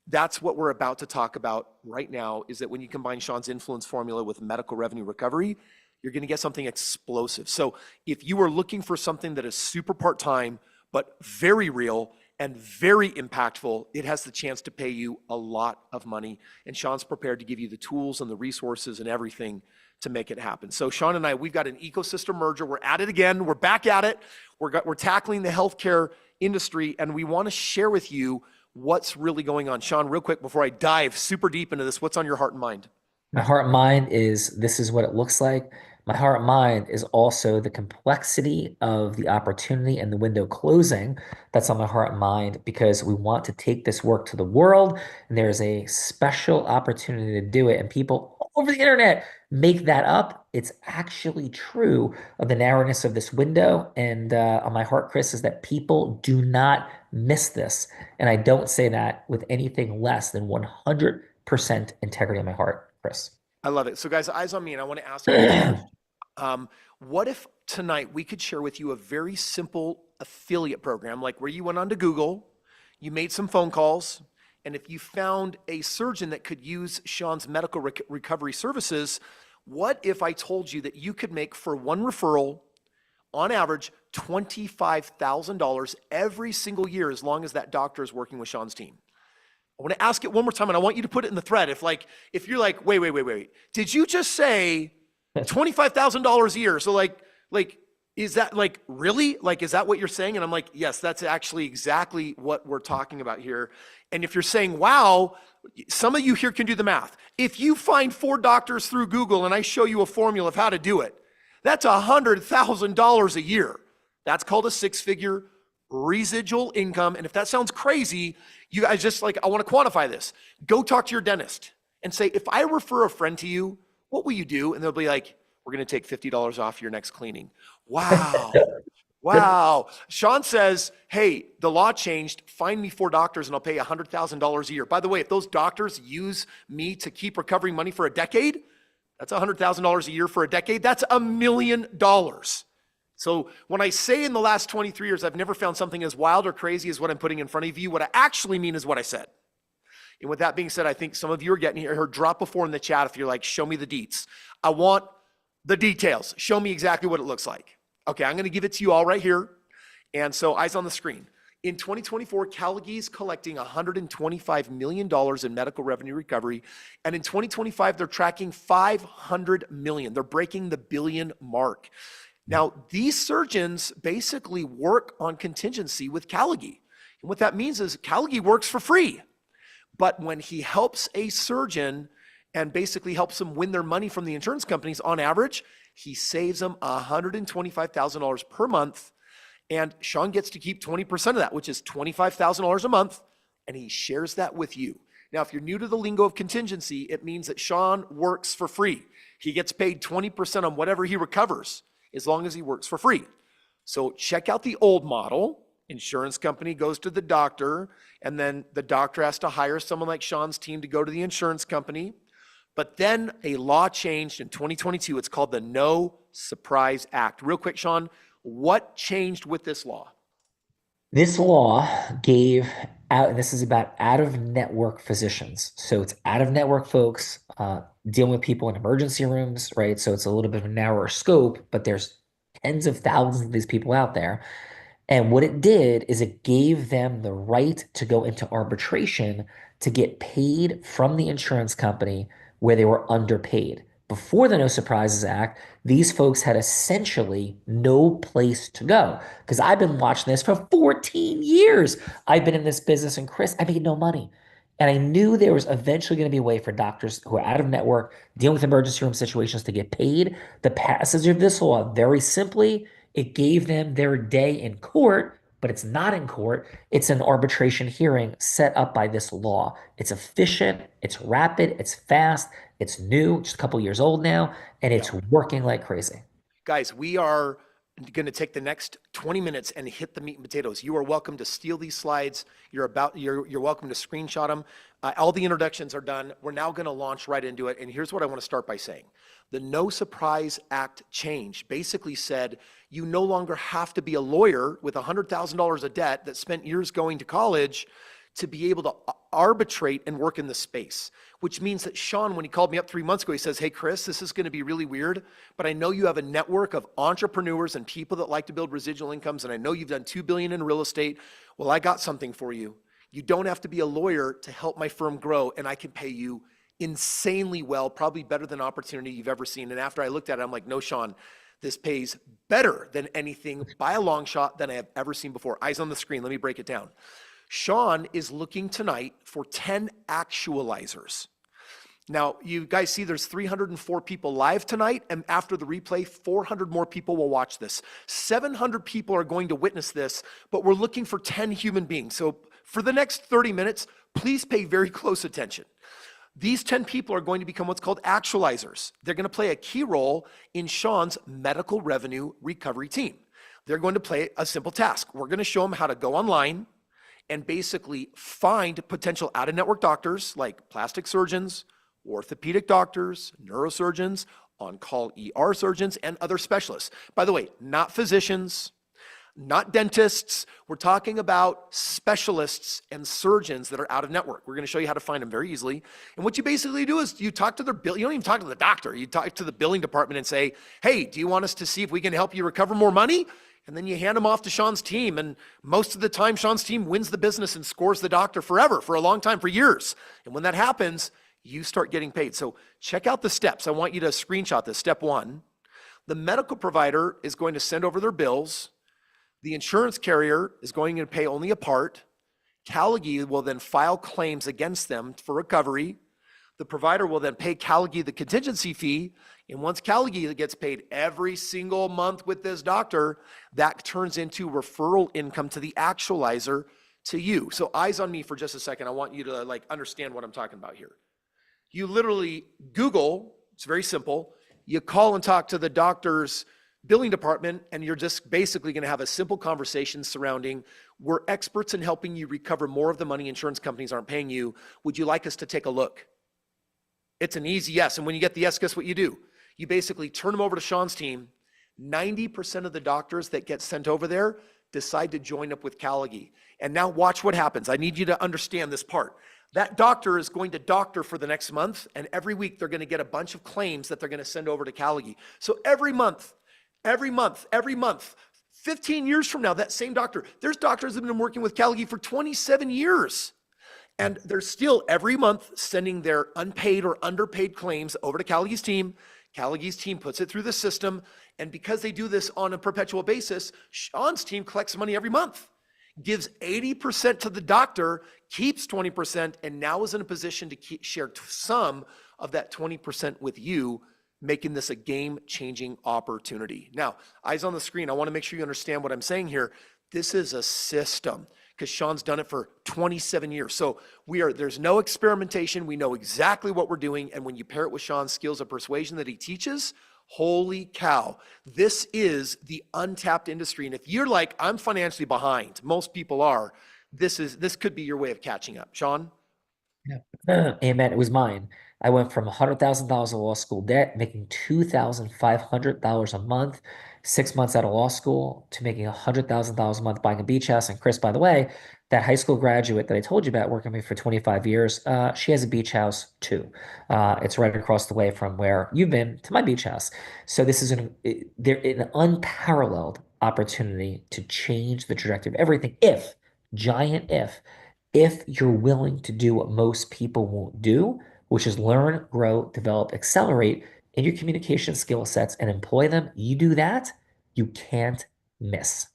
that's what we're about to talk about right now, is that when you combine Sean's influence formula with medical revenue recovery, you're going to get something explosive. So if you are looking for something that is super part-time, but very real and very impactful, it has the chance to pay you a lot of money. And Sean's prepared to give you the tools and the resources and everything to make it happen. So Sean and I, we've got an ecosystem merger. We're at it again. We're back at it. We're tackling the healthcare industry, and we want to share with you what's really going on. Sean, real quick, before I dive super deep into this, what's on your heart and mind? My heart and mind is this is what it looks like. My heart and mind is also the complexity of the opportunity and the window closing. That's on my heart and mind because we want to take this work to the world. And there's a special opportunity to do it. And people all over the internet make that up. It's actually true of the narrowness of this window. And on my heart, Kris, is that people do not miss this. And I don't say that with anything less than 100% integrity in my heart, Kris. I love it. So guys, eyes on me, and I want to ask you this. What if tonight we could share with you a very simple affiliate program, like where you went onto Google, you made some phone calls, and if you found a surgeon that could use Sean's medical recovery services, what if I told you that you could make, for one referral, on average, $25,000 every single year, as long as that doctor is working with Sean's team? I want to ask it one more time, and I want you to put it in the thread. If you're like, wait, did you just say $25,000 a year? So is that really? Is that what you're saying? And I'm like, yes, that's actually exactly what we're talking about here. And if you're saying, wow, some of you here can do the math. If you find 4 doctors through Google and I show you a formula of how to do it, that's $100,000 a year. That's called a 6-figure residual income. And if that sounds crazy, you guys just I want to quantify this. Go talk to your dentist and say, if I refer a friend to you, what will you do? And they'll be like, we're going to take $50 off your next cleaning. Wow. Wow. Sean says, hey, the law changed. Find me 4 doctors and I'll pay $100,000 a year. By the way, if those doctors use me to keep recovering money for a decade, that's $100,000 a year for a decade. That's $1 million. So when I say in the last 23 years, I've never found something as wild or crazy as what I'm putting in front of you, what I actually mean is what I said. And with that being said, I think some of you are getting here. Drop before in the chat if you're like, show me the deets. I want the details. Show me exactly what it looks like. Okay, I'm going to give it to you all right here. And so eyes on the screen. In 2024, Callagy is collecting $125 million in medical revenue recovery. And in 2025, they're tracking $500 million. They're breaking the billion mark. Now, these surgeons basically work on contingency with Callagy. And what that means is Callagy works for free. But when he helps a surgeon and basically helps them win their money from the insurance companies, on average, he saves them $125,000 per month. And Sean gets to keep 20% of that, which is $25,000 a month. And he shares that with you. Now, if you're new to the lingo of contingency, it means that Sean works for free. He gets paid 20% on whatever he recovers, as long as he works for free. So check out the old model. Insurance company goes to the doctor, and then the doctor has to hire someone like Sean's team to go to the insurance company. But then a law changed in 2022. It's called the No Surprise Act. Real quick, Sean, what changed with this law? This law gave out, and this is about out-of-network physicians. So it's out-of-network folks dealing with people in emergency rooms, right? So it's a little bit of a narrower scope, but there's tens of thousands of these people out there. And what it did is it gave them the right to go into arbitration to get paid from the insurance company where they were underpaid. Before the No Surprises Act, these folks had essentially no place to go. Because I've been watching this for 14 years. I've been in this business, and Kris, I made no money. And I knew there was eventually going to be a way for doctors who are out of network, dealing with emergency room situations, to get paid. The passage of this law, very simply, it gave them their day in court, but it's not in court. It's an arbitration hearing set up by this law. It's efficient, it's rapid, it's fast, It's new, just a couple years old now, and it's working like crazy. Guys, we are going to take the next 20 minutes and hit the meat and potatoes. You are welcome to steal these slides. You're welcome to screenshot them. All the introductions are done. We're now going to launch right into it. And here's what I want to start by saying. The No Surprise Act change basically said you no longer have to be a lawyer with $100,000 of debt that spent years going to college to be able to arbitrate and work in the space, which means that Sean, when he called me up 3 months ago, he says, hey, Kris, this is going to be really weird, but I know you have a network of entrepreneurs and people that like to build residual incomes, and I know you've done $2 billion in real estate. Well, I got something for you. You don't have to be a lawyer to help my firm grow, and I can pay you insanely well, probably better than opportunity you've ever seen. And after I looked at it, I'm like, no, Sean, this pays better than anything by a long shot than I have ever seen before. Eyes on the screen. Let me break it down. Sean is looking tonight for 10 actualizers. Now, you guys see there's 304 people live tonight, and after the replay, 400 more people will watch this. 700 people are going to witness this, but we're looking for 10 human beings. So for the next 30 minutes, please pay very close attention. These 10 people are going to become what's called actualizers. They're going to play a key role in Sean's medical revenue recovery team. They're going to play a simple task. We're going to show them how to go online and basically find potential out-of-network doctors like plastic surgeons, orthopedic doctors, neurosurgeons, on-call ER surgeons, and other specialists. By the way, not physicians, not dentists. We're talking about specialists and surgeons that are out of network. We're going to show you how to find them very easily. And what you basically do is you talk to their bill. You don't even talk to the doctor. You talk to the billing department and say, hey, do you want us to see if we can help you recover more money? And then you hand them off to Sean's team. And most of the time, Sean's team wins the business and scores the doctor forever, for a long time, for years. And when that happens, you start getting paid. So check out the steps. I want you to screenshot this. Step one, the medical provider is going to send over their bills. The insurance carrier is going to pay only a part. Callagy will then file claims against them for recovery. The provider will then pay Callagy the contingency fee. And once Callagy gets paid every single month with this doctor, that turns into referral income to the actualizer to you. So eyes on me for just a second. I want you to understand what I'm talking about here. You literally Google, it's very simple. You call and talk to the doctor's billing department, and you're just basically going to have a simple conversation surrounding, we're experts in helping you recover more of the money insurance companies aren't paying you. Would you like us to take a look? It's an easy yes. And when you get the yes, guess what you do? You basically turn them over to Sean's team. 90% of the doctors that get sent over there decide to join up with Callagy. And now watch what happens. I need you to understand this part. That doctor is going to doctor for the next month, and every week they're going to get a bunch of claims that they're going to send over to Callagy. So every month, 15 years from now, that same doctor, there's doctors that have been working with Callagy for 27 years. And they're still every month sending their unpaid or underpaid claims over to Callagy's team. Callagy's team puts it through the system. And because they do this on a perpetual basis, Sean's team collects money every month, gives 80% to the doctor, keeps 20%, and now is in a position to share some of that 20% with you, making this a game-changing opportunity. Now, eyes on the screen, I want to make sure you understand what I'm saying here. This is a system, because Sean's done it for 27 years. So there's no experimentation. We know exactly what we're doing. And when you pair it with Sean's skills of persuasion that he teaches, holy cow, this is the untapped industry. And if you're like, I'm financially behind, most people are, this could be your way of catching up. Sean? Yeah. Amen. It was mine. I went from $100,000 of law school debt, making $2,500 a month, 6 months out of law school, to making $100,000 a month buying a beach house. And Kris, by the way, that high school graduate that I told you about working with me for 25 years, she has a beach house too. It's right across the way from where you've been to my beach house. So this is an unparalleled opportunity to change the trajectory of everything. If you're willing to do what most people won't do, which is learn, grow, develop, accelerate in your communication skill sets and employ them, you do that, you can't miss.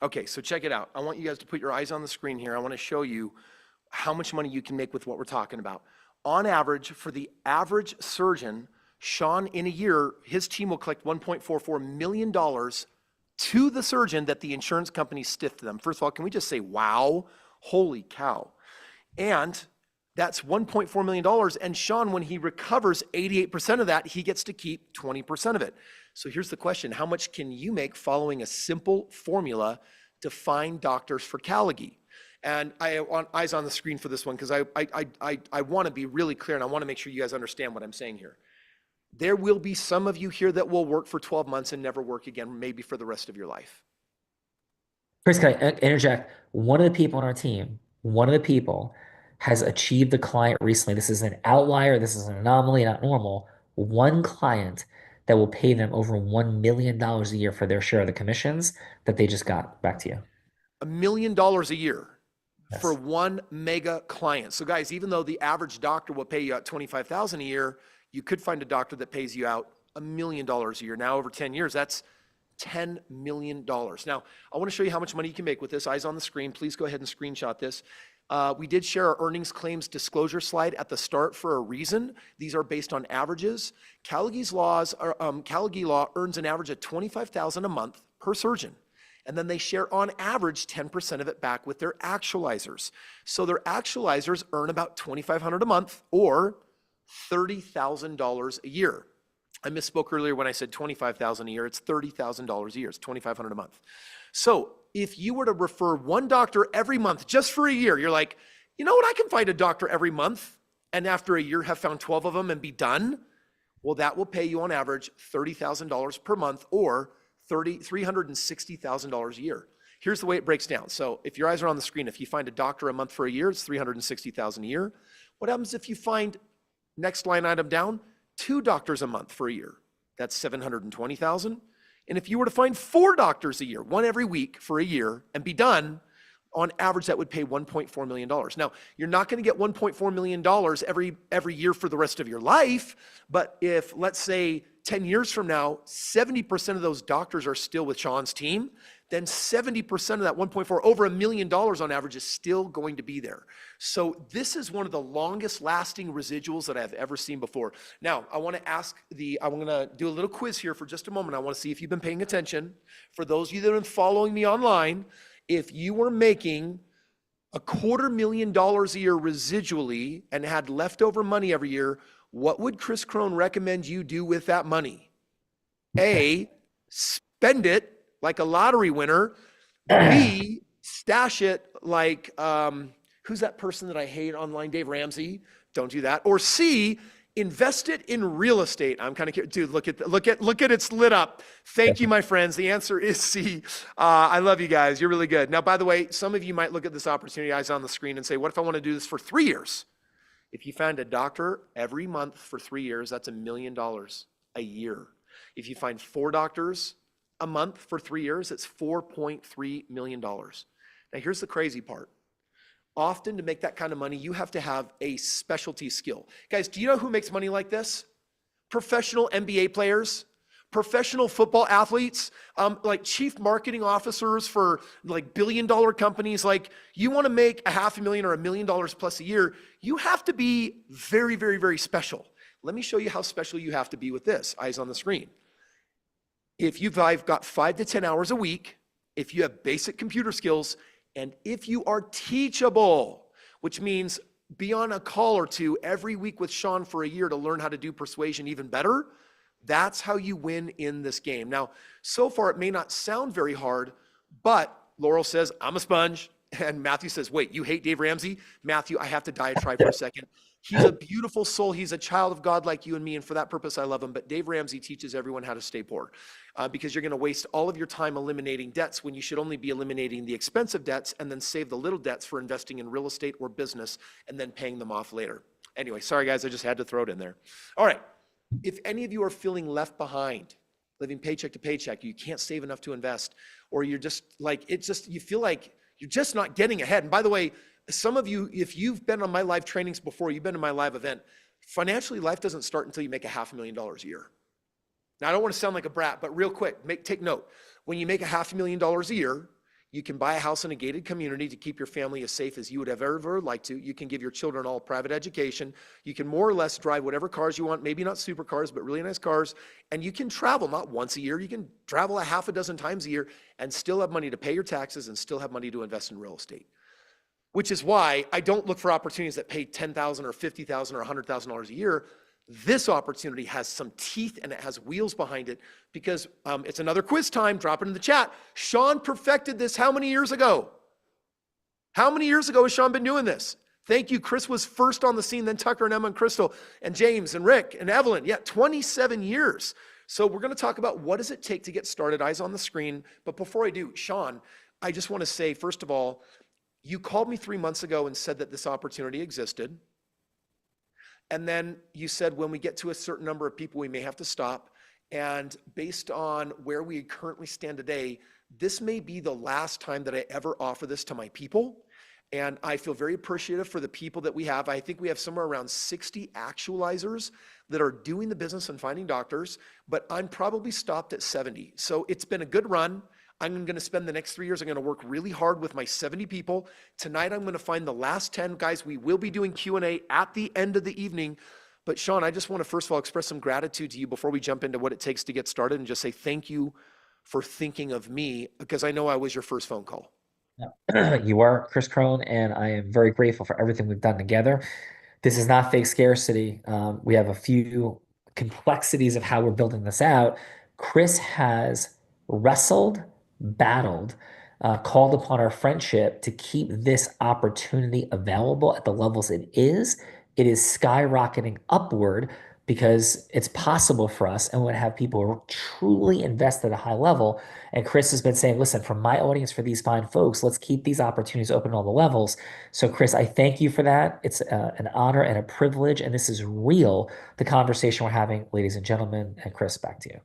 Okay, so check it out. I want you guys to put your eyes on the screen here. I want to show you how much money you can make with what we're talking about. On average, for the average surgeon, Sean, in a year, his team will collect $1.44 million to the surgeon that the insurance company stiffed them. First of all, can we just say, wow, holy cow. And That's $1.4 million. And Sean, when he recovers 88% of that, he gets to keep 20% of it. So here's the question. How much can you make following a simple formula to find doctors for Callagy? And I want eyes on the screen for this one because I want to be really clear and I want to make sure you guys understand what I'm saying here. There will be some of you here that will work for 12 months and never work again, maybe for the rest of your life. Kris, can I interject? One of the people on our team, one of the people has achieved the client recently. This is an outlier. This is an anomaly, not normal. One client that will pay them over $1 million a year for their share of the commissions that they just got. Back to you. $1 million a year Yes. for one mega client. So guys, even though the average doctor will pay you out $25,000 a year, you could find a doctor that pays you out $1 million a year. Now over 10 years, that's $10 million. Now, I want to show you how much money you can make with this. Eyes on the screen. Please go ahead and screenshot this. We did share our earnings claims disclosure slide at the start for a reason. These are based on averages. Callagy's Callagy Law earns an average of $25,000 a month per surgeon. And then they share on average 10% of it back with their actualizers. So their actualizers earn about $2,500 a month or $30,000 a year. I misspoke earlier when I said $25,000 a year. It's $30,000 a year. It's $2,500 a month. So if you were to refer one doctor every month just for a year, you're like, you know what? I can find a doctor every month and after a year have found 12 of them and be done. Well, that will pay you on average $30,000 per month or $360,000 a year. Here's the way it breaks down. So if your eyes are on the screen, if you find a doctor a month for a year, it's $360,000 a year. What happens if you find, next line item down, 2 doctors a month for a year? That's $720,000. And if you were to find 4 doctors a year, one every week for a year and be done, on average, that would pay $1.4 million. Now, you're not going to get $1.4 million every year for the rest of your life, but if, let's say, 10 years from now, 70% of those doctors are still with Sean's team, then 70% of that 1.4, over $1 million on average, is still going to be there. So this is one of the longest lasting residuals that I've ever seen before. Now, I want to do a little quiz here for just a moment. I want to see if you've been paying attention. For those of you that have been following me online, if you were making $250,000 a year residually and had leftover money every year, what would Kris Krohn recommend you do with that money? A, spend it like a lottery winner. B, stash it like, who's that person that I hate online? Dave Ramsey. Don't do that. Or C, invest it in real estate. I'm kind of curious. Dude, look at it's lit up. Thank you, my friends. The answer is C. I love you guys. You're really good. Now, by the way, some of you might look at this opportunity, eyes on the screen, and say, what if I want to do this for 3 years? If you find a doctor every month for 3 years, that's $1 million a year. If you find 4 doctors a month for 3 years, it's $4.3 million. Now, here's the crazy part. Often to make that kind of money, you have to have a specialty skill. Guys, do you know who makes money like this? Professional NBA players, professional football athletes, like chief marketing officers for like billion-dollar companies. Like, you want to make $500,000 or $1 million plus a year, you have to be very, very, very special. Let me show you how special you have to be with this. Eyes on the screen. If you've got 5 to 10 hours a week, if you have basic computer skills, and if you are teachable, which means be on a call or 2 every week with Sean for a year to learn how to do persuasion even better, that's how you win in this game. Now, so far it may not sound very hard, but Laurel says, I'm a sponge. And Matthew says, wait, you hate Dave Ramsey? Matthew, I have to diatribe for a second. He's a beautiful soul. He's a child of God like you and me. And for that purpose, I love him. But Dave Ramsey teaches everyone how to stay poor because you're going to waste all of your time eliminating debts when you should only be eliminating the expensive debts and then save the little debts for investing in real estate or business and then paying them off later. Anyway, sorry guys, I just had to throw it in there. All right. If any of you are feeling left behind, living paycheck to paycheck, you can't save enough to invest, or you're just like, you feel like you're just not getting ahead. And by the way, some of you, if you've been on my live trainings before, you've been in my live event, financially, life doesn't start until you make $500,000 a year. Now, I don't want to sound like a brat, but real quick, take note. When you make $500,000 a year, you can buy a house in a gated community to keep your family as safe as you would have ever liked to. You can give your children all private education. You can more or less drive whatever cars you want, maybe not supercars, but really nice cars. And you can travel not once a year. You can travel 6 times a year and still have money to pay your taxes and still have money to invest in real estate. which is why I don't look for opportunities that pay $10,000 or $50,000 or $100,000 a year. This opportunity has some teeth and it has wheels behind it because it's another quiz time. Drop it in the chat. Sean perfected this how many years ago? How many years ago has Sean been doing this? Thank you. Chris was first on the scene, then Tucker and Emma and Crystal and James and Rick and Evelyn. Yeah, 27 years. So we're going to talk about what does it take to get started. Eyes on the screen. But before I do, Sean, I just want to say, first of all, you called me 3 months ago and said that this opportunity existed. And then you said when we get to a certain number of people, we may have to stop. And based on where we currently stand today, this may be the last time that I ever offer this to my people. And I feel very appreciative for the people that we have. I think we have somewhere around 60 actualizers that are doing the business and finding doctors, but I'm probably stopped at 70. So it's been a good run. I'm going to spend the next 3 years. I'm going to work really hard with my 70 people. Tonight, I'm going to find the last 10 guys. We will be doing Q&A at the end of the evening. But Sean, I just want to first of all express some gratitude to you before we jump into what it takes to get started and just say thank you for thinking of me because I know I was your first phone call. You are Kris Krohn, and I am very grateful for everything we've done together. This is not fake scarcity. We have a few complexities of how we're building this out. Kris has wrestled, battled, called upon our friendship to keep this opportunity available at the levels it is. It is skyrocketing upward because it's possible for us and we want to have people who are truly invest at a high level. And Kris has been saying, listen, for my audience, for these fine folks, let's keep these opportunities open at all the levels. So Kris, I thank you for that. It's an honor and a privilege. And this is real, the conversation we're having, ladies and gentlemen. And Kris, back to you.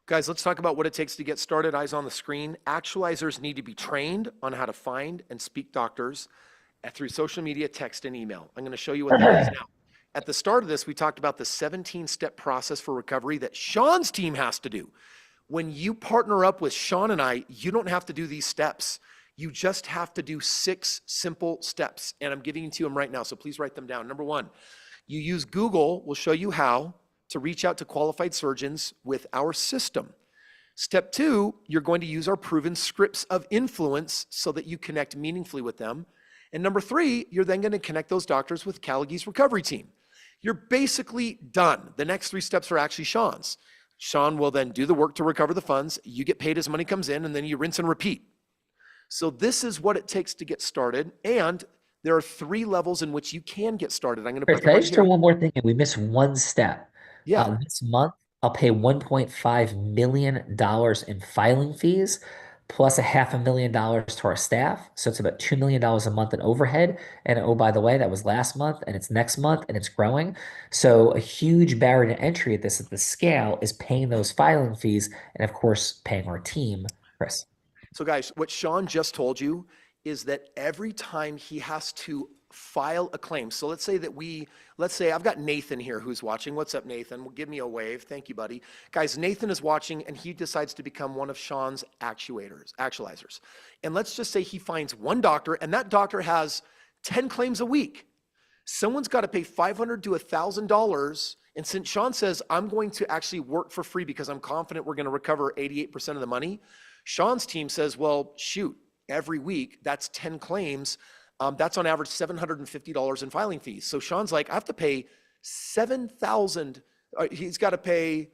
Guys, let's talk about what it takes to get started. Eyes on the screen. Actualizers need to be trained on how to find and speak doctors through social media, text, and email. I'm going to show you what that is now. At the start of this, we talked about the 17-step process for recovery that Sean's team has to do. When you partner up with Sean and I, you don't have to do these steps. You just have to do 6 simple steps, and I'm giving to them right now, so please write them down. Number 1, you use Google. We'll show you how to reach out to qualified surgeons with our system. Step 2, you're going to use our proven scripts of influence so that you connect meaningfully with them. And number 3, you're then going to connect those doctors with Callagy's recovery team. You're basically done. The next 3 steps are actually Sean's. Sean will then do the work to recover the funds. You get paid as money comes in, and then you rinse and repeat. So this is what it takes to get started. And there are 3 levels in which you can get started. I'm going to put Can I just throw one more thing in? We missed one step. Yeah. This month, I'll pay $1.5 million in filing fees, plus $500,000 to our staff. So it's about $2 million a month in overhead. And oh, by the way, that was last month and it's next month and it's growing. So a huge barrier to entry at the scale is paying those filing fees and of course, paying our team, Kris. So guys, what Sean just told you is that every time he has to file a claim. So let's say I've got Nathan here who's watching. What's up, Nathan? Well, give me a wave. Thank you, buddy. Guys, Nathan is watching and he decides to become one of Sean's actualizers. And let's just say he finds one doctor and that doctor has 10 claims a week. Someone's got to pay $500 to $1,000. And since Sean says, I'm going to actually work for free because I'm confident we're going to recover 88% of the money, Sean's team says, well, shoot, every week, that's 10 claims. That's on average $750 in filing fees. So Sean's like, I have to pay $7,000. He's got to pay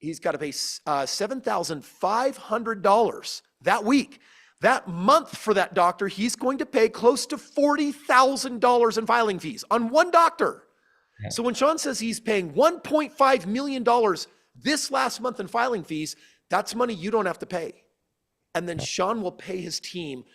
$7,500 that week. That month for that doctor, he's going to pay close to $40,000 in filing fees on one doctor. Yeah. So when Sean says he's paying $1.5 million this last month in filing fees, that's money you don't have to pay. And then Sean will pay his team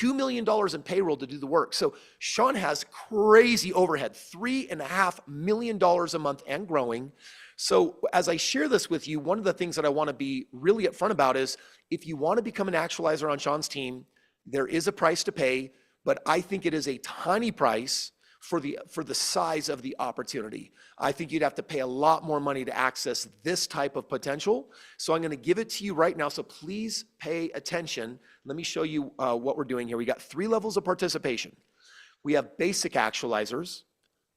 $2 million in payroll to do the work. So Sean has crazy overhead, $3.5 million a month and growing. So as I share this with you, one of the things that I want to be really upfront about is if you want to become an actualizer on Sean's team, there is a price to pay, but I think it is a tiny price for the size of the opportunity. I think you'd have to pay a lot more money to access this type of potential. So I'm going to give it to you right now. So please pay attention. Let me show you what we're doing here. We got 3 levels of participation. We have basic actualizers,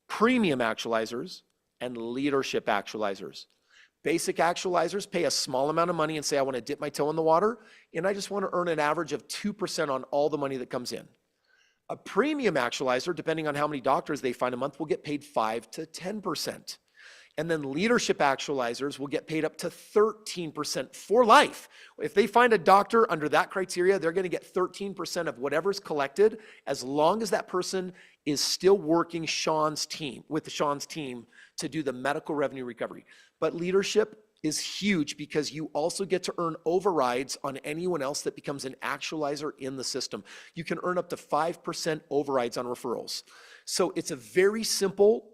premium actualizers, and leadership actualizers. Basic actualizers pay a small amount of money and say, I want to dip my toe in the water, and I just want to earn an average of 2% on all the money that comes in. A premium actualizer, depending on how many doctors they find a month, will get paid 5 to 10%. And then leadership actualizers will get paid up to 13% for life. If they find a doctor under that criteria, they're going to get 13% of whatever's collected as long as that person is still working Sean's team, with Sean's team to do the medical revenue recovery. But leadership is huge because you also get to earn overrides on anyone else that becomes an actualizer in the system. You can earn up to 5% overrides on referrals. So it's a very simple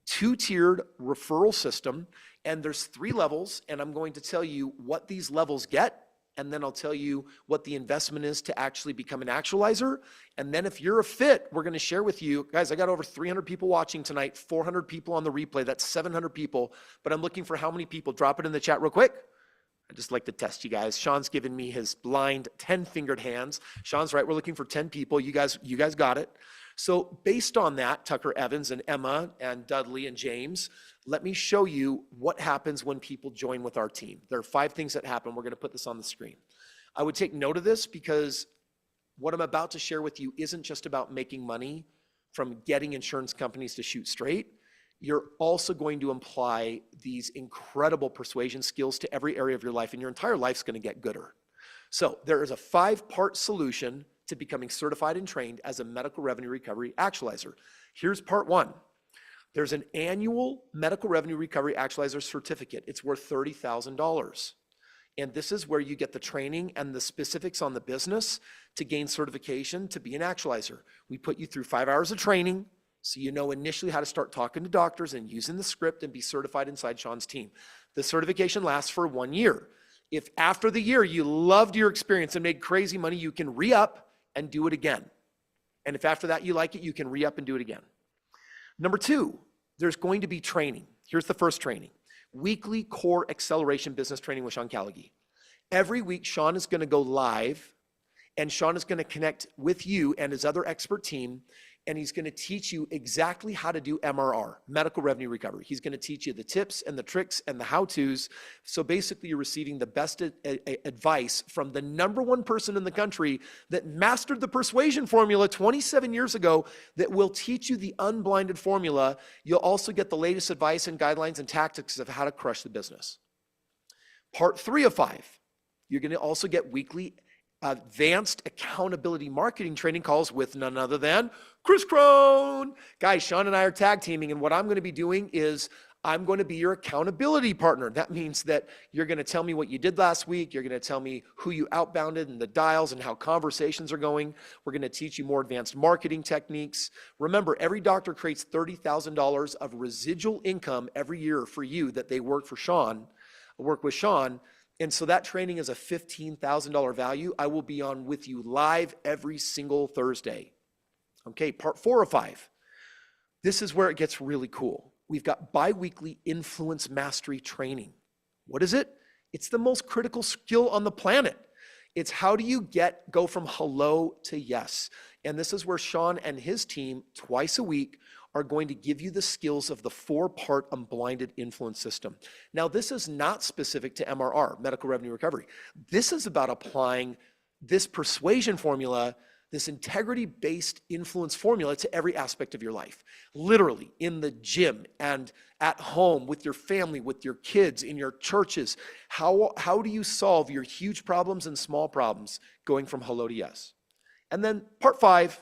two-tiered referral system, and there's 3 levels, and I'm going to tell you what these levels get, and then I'll tell you what the investment is to actually become an actualizer. And then if you're a fit, we're going to share with you, guys, I got over 300 people watching tonight, 400 people on the replay, that's 700 people, but I'm looking for how many people. Drop it in the chat real quick. I just like to test you guys. Sean's given me his blind 10-fingered hands. Sean's right, we're looking for 10 people. You guys got it. So based on that, Tucker Evans and Emma and Dudley and James, let me show you what happens when people join with our team. There are 5 things that happen. We're going to put this on the screen. I would take note of this because what I'm about to share with you isn't just about making money from getting insurance companies to shoot straight. You're also going to apply these incredible persuasion skills to every area of your life, and your entire life's going to get gooder. So there is a 5-part solution to becoming certified and trained as a medical revenue recovery actualizer. Here's part 1. There's an annual medical revenue recovery actualizer certificate. It's worth $30,000. And this is where you get the training and the specifics on the business to gain certification to be an actualizer. We put you through 5 hours of training so you know initially how to start talking to doctors and using the script and be certified inside Sean's team. The certification lasts for 1 year. If after the year you loved your experience and made crazy money, you can re-up and do it again. And if after that you like it, you can re-up and do it again. Number 2, there's going to be training. Here's the first training. Weekly core acceleration business training with Sean Callagy. Every week, Sean is going to go live, and Sean is going to connect with you and his other expert team, and he's going to teach you exactly how to do MRR, medical revenue recovery. He's going to teach you the tips and the tricks and the how-tos. So basically, you're receiving the best advice from the #1 person in the country that mastered the persuasion formula 27 years ago that will teach you the unblinded formula. You'll also get the latest advice and guidelines and tactics of how to crush the business. Part 3 of 5, you're going to also get weekly advanced accountability marketing training calls with none other than Kris Krohn. Guys, Sean and I are tag teaming, and what I'm going to be doing is I'm going to be your accountability partner. That means that you're going to tell me what you did last week. You're going to tell me who you outbounded and the dials and how conversations are going. We're going to teach you more advanced marketing techniques. Remember, every doctor creates $30,000 of residual income every year for you that they work with Sean. And so that training is a $15,000 value. I will be on with you live every single Thursday. Okay, part 4 of 5. This is where it gets really cool. We've got bi-weekly influence mastery training. What is it? It's the most critical skill on the planet. It's how do you go from hello to yes. And this is where Sean and his team twice a week are going to give you the skills of the 4-part unblinded influence system. Now, this is not specific to MRR, medical revenue recovery. This is about applying this persuasion formula, this integrity-based influence formula to every aspect of your life. Literally, in the gym and at home, with your family, with your kids, in your churches. How do you solve your huge problems and small problems going from hello to yes? And then part 5,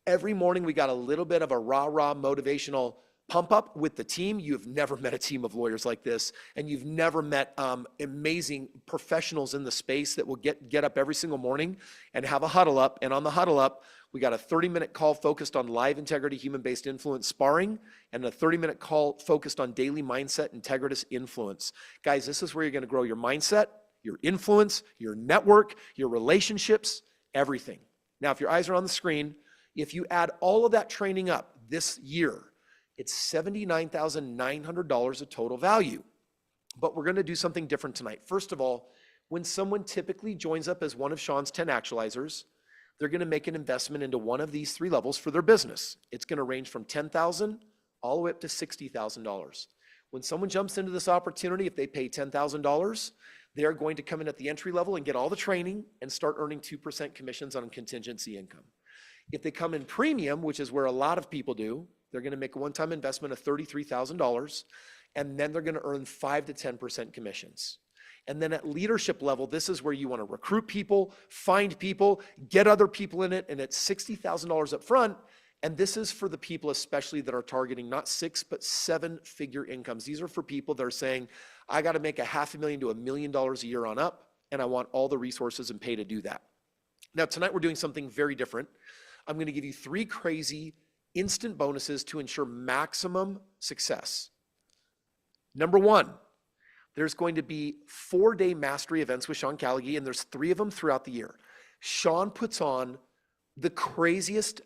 every morning we got a little bit of a rah-rah motivational pump up with the team. You've never met a team of lawyers like this, and you've never met amazing professionals in the space that will get up every single morning and have a huddle up. And on the huddle up, we got a 30-minute call focused on live integrity, human-based influence sparring, and a 30-minute call focused on daily mindset, integritous influence. Guys, this is where you're going to grow your mindset, your influence, your network, your relationships, everything. Now, if your eyes are on the screen, if you add all of that training up this year, it's $79,900 of total value. But we're going to do something different tonight. First of all, when someone typically joins up as one of Sean's 10 actualizers, they're going to make an investment into one of these 3 levels for their business. It's going to range from $10,000 all the way up to $60,000. When someone jumps into this opportunity, if they pay $10,000, they are going to come in at the entry level and get all the training and start earning 2% commissions on contingency income. If they come in premium, which is where a lot of people do, they're going to make a one-time investment of $33,000, and then they're going to earn 5 to 10% commissions. And then at leadership level, this is where you want to recruit people, find people, get other people in it, and it's $60,000 up front. And this is for the people especially that are targeting not 6, but 7-figure incomes. These are for people that are saying, I got to make $500,000 to $1 million a year on up, and I want all the resources and pay to do that. Now, tonight we're doing something very different. I'm going to give you 3 crazy instant bonuses to ensure maximum success. Number 1, there's going to be 4-day mastery events with Sean Callagy, and there's 3 of them throughout the year. Sean puts on the craziest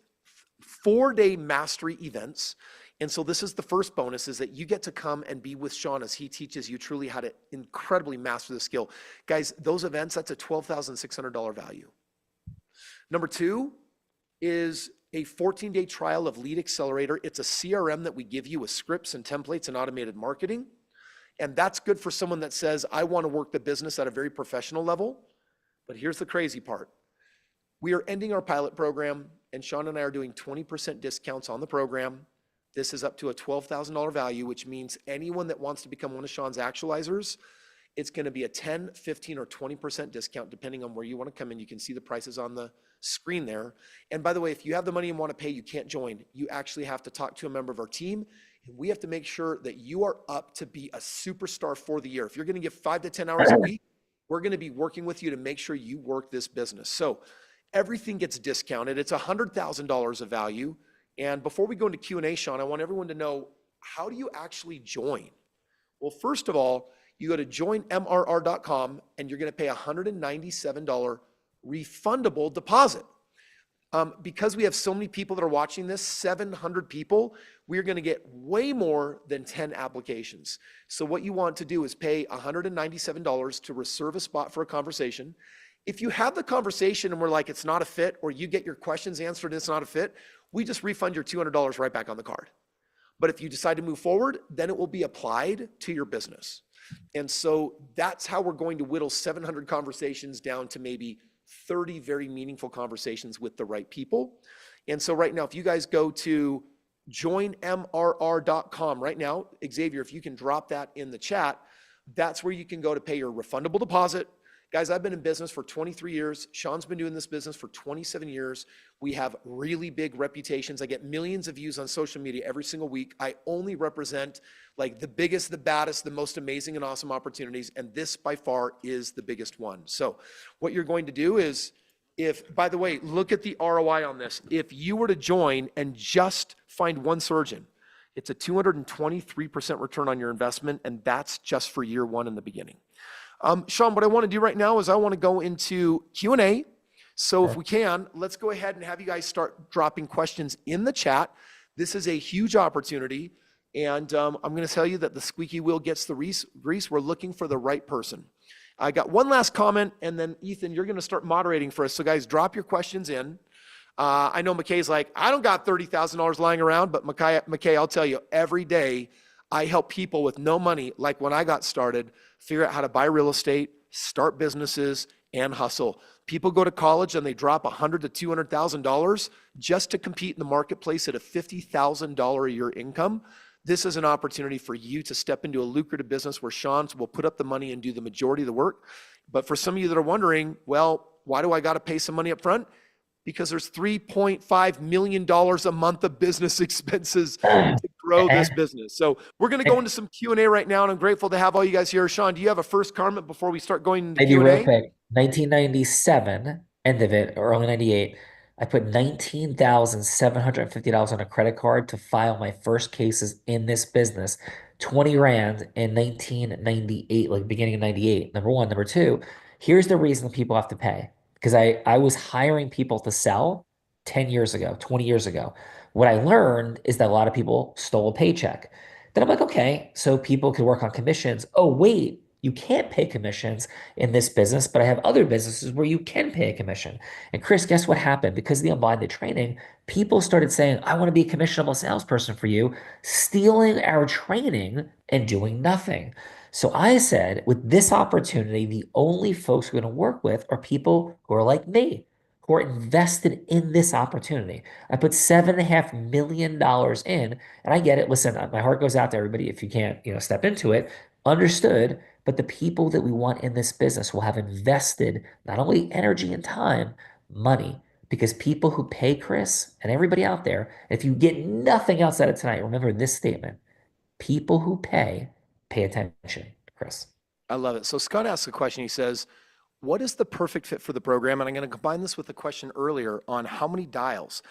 4-day mastery events. And so this is the first bonus, is that you get to come and be with Sean as he teaches you truly how to incredibly master the skill. Guys, those events, that's a $12,600 value. Number 2 is a 14-day trial of Lead Accelerator. It's a CRM that we give you with scripts and templates and automated marketing. And that's good for someone that says, I want to work the business at a very professional level. But here's the crazy part. We are ending our pilot program, and Sean and I are doing 20% discounts on the program. This is up to a $12,000 value, which means anyone that wants to become one of Sean's actualizers, it's going to be a 10, 15, or 20% discount, depending on where you want to come in. You can see the prices on the screen there. And by the way, if you have the money and want to pay, you can't join. You actually have to talk to a member of our team. And we have to make sure that you are up to be a superstar for the year. If you're going to give 5 to 10 hours a week, we're going to be working with you to make sure you work this business. So everything gets discounted. It's $100,000 of value. And before we go into Q&A, Sean, I want everyone to know, how do you actually join? Well, first of all, you go to joinmrr.com and you're going to pay $197 refundable deposit. Because we have so many people that are watching this, 700 people, we're going to get way more than 10 applications. So what you want to do is pay $197 to reserve a spot for a conversation. If you have the conversation and we're like, it's not a fit, or you get your questions answered and it's not a fit, we just refund your $200 right back on the card. But if you decide to move forward, then it will be applied to your business. And so that's how we're going to whittle 700 conversations down to maybe 30 very meaningful conversations with the right people. And so right now, if you guys go to joinmrr.com right now, Xavier, if you can drop that in the chat, that's where you can go to pay your refundable deposit. Guys, I've been in business for 23 years. Sean's been doing this business for 27 years. We have really big reputations. I get millions of views on social media every single week. I only represent like the biggest, the baddest, the most amazing and awesome opportunities. And this by far is the biggest one. So what you're going to do is, by the way, look at the ROI on this. If you were to join and just find one surgeon, it's a 223% return on your investment. And that's just for year 1 in the beginning. Sean, what I want to do right now is I want to go into Q&A. So if we can, let's go ahead and have you guys start dropping questions in the chat. This is a huge opportunity. And I'm going to tell you that the squeaky wheel gets the grease. We're looking for the right person. I got one last comment, and then Ethan, you're going to start moderating for us. So guys, drop your questions in. I know McKay's like, I don't got $30,000 lying around, but McKay, I'll tell you, every day I help people with no money, like when I got started, figure out how to buy real estate, start businesses, and hustle. People go to college and they drop $100,000 to $200,000 just to compete in the marketplace at a $50,000 a year income. This is an opportunity for you to step into a lucrative business where Sean will put up the money and do the majority of the work. But for some of you that are wondering, well, why do I got to pay some money up front? Because there's $3.5 million a month of business expenses to grow this business. So we're going to go into some Q&A right now, and I'm grateful to have all you guys here. Sean, do you have a first comment before we start going into Q&A? Real quick. 1997, end of it, or early 98, I put $19,750 on a credit card to file my first cases in this business. 20 grand in 1998, like beginning of 98. Number one. Number two, here's the reason people have to pay. Because I was hiring people to sell 10 years ago, 20 years ago. What I learned is that a lot of people stole a paycheck. Then I'm like, okay, so people could work on commissions. Oh, wait, you can't pay commissions in this business, but I have other businesses where you can pay a commission. And Kris, guess what happened? Because of the unblinded training, people started saying, I want to be a commissionable salesperson for you, stealing our training and doing nothing. So I said, with this opportunity, the only folks we're going to work with are people who are like me, who are invested in this opportunity. I put $7.5 million in, and I get it. Listen, my heart goes out to everybody if you can't, step into it. Understood. But the people that we want in this business will have invested not only energy and time, money. Because people who pay Kris and everybody out there, if you get nothing else out of tonight, remember this statement. People who pay attention, Kris. I love it. So Scott asks a question. He says, what is the perfect fit for the program? And I'm going to combine this with the question earlier on how many dials.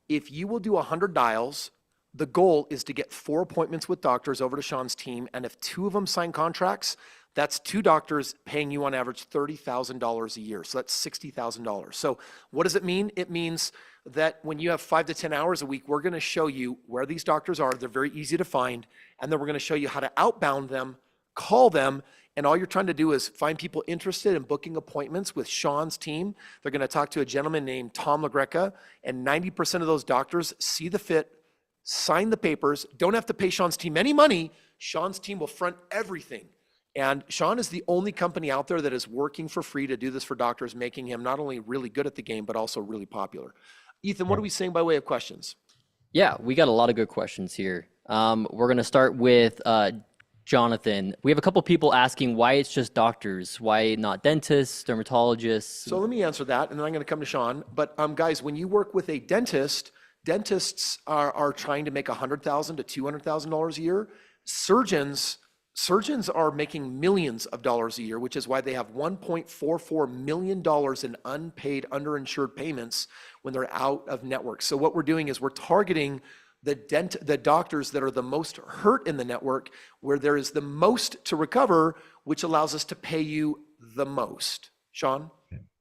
If you will do 100 dials, the goal is to get 4 appointments with doctors over to Sean's team. And if 2 of them sign contracts, that's 2 doctors paying you on average $30,000 a year. So that's $60,000. So what does it mean? It means that when you have 5 to 10 hours a week, we're going to show you where these doctors are. They're very easy to find. And then we're going to show you how to outbound them, call them, and all you're trying to do is find people interested in booking appointments with Sean's team. They're going to talk to a gentleman named Tom LaGreca, and 90% of those doctors see the fit, sign the papers, don't have to pay Sean's team any money. Sean's team will front everything. And Sean is the only company out there that is working for free to do this for doctors, making him not only really good at the game, but also really popular. Ethan, what are we saying by way of questions? Yeah, we got a lot of good questions here. We're going to start with Jonathan. We have a couple people asking why it's just doctors, why not dentists, dermatologists. So let me answer that, and then I'm going to come to Sean. But guys, when you work with a dentist, dentists are trying to make $100,000 to $200,000 a year. Surgeons are making millions of dollars a year, which is why they have $1.44 million in unpaid, underinsured payments when they're out of network. So what we're doing is we're targeting the doctors that are the most hurt in the network, where there is the most to recover, which allows us to pay you the most. Sean?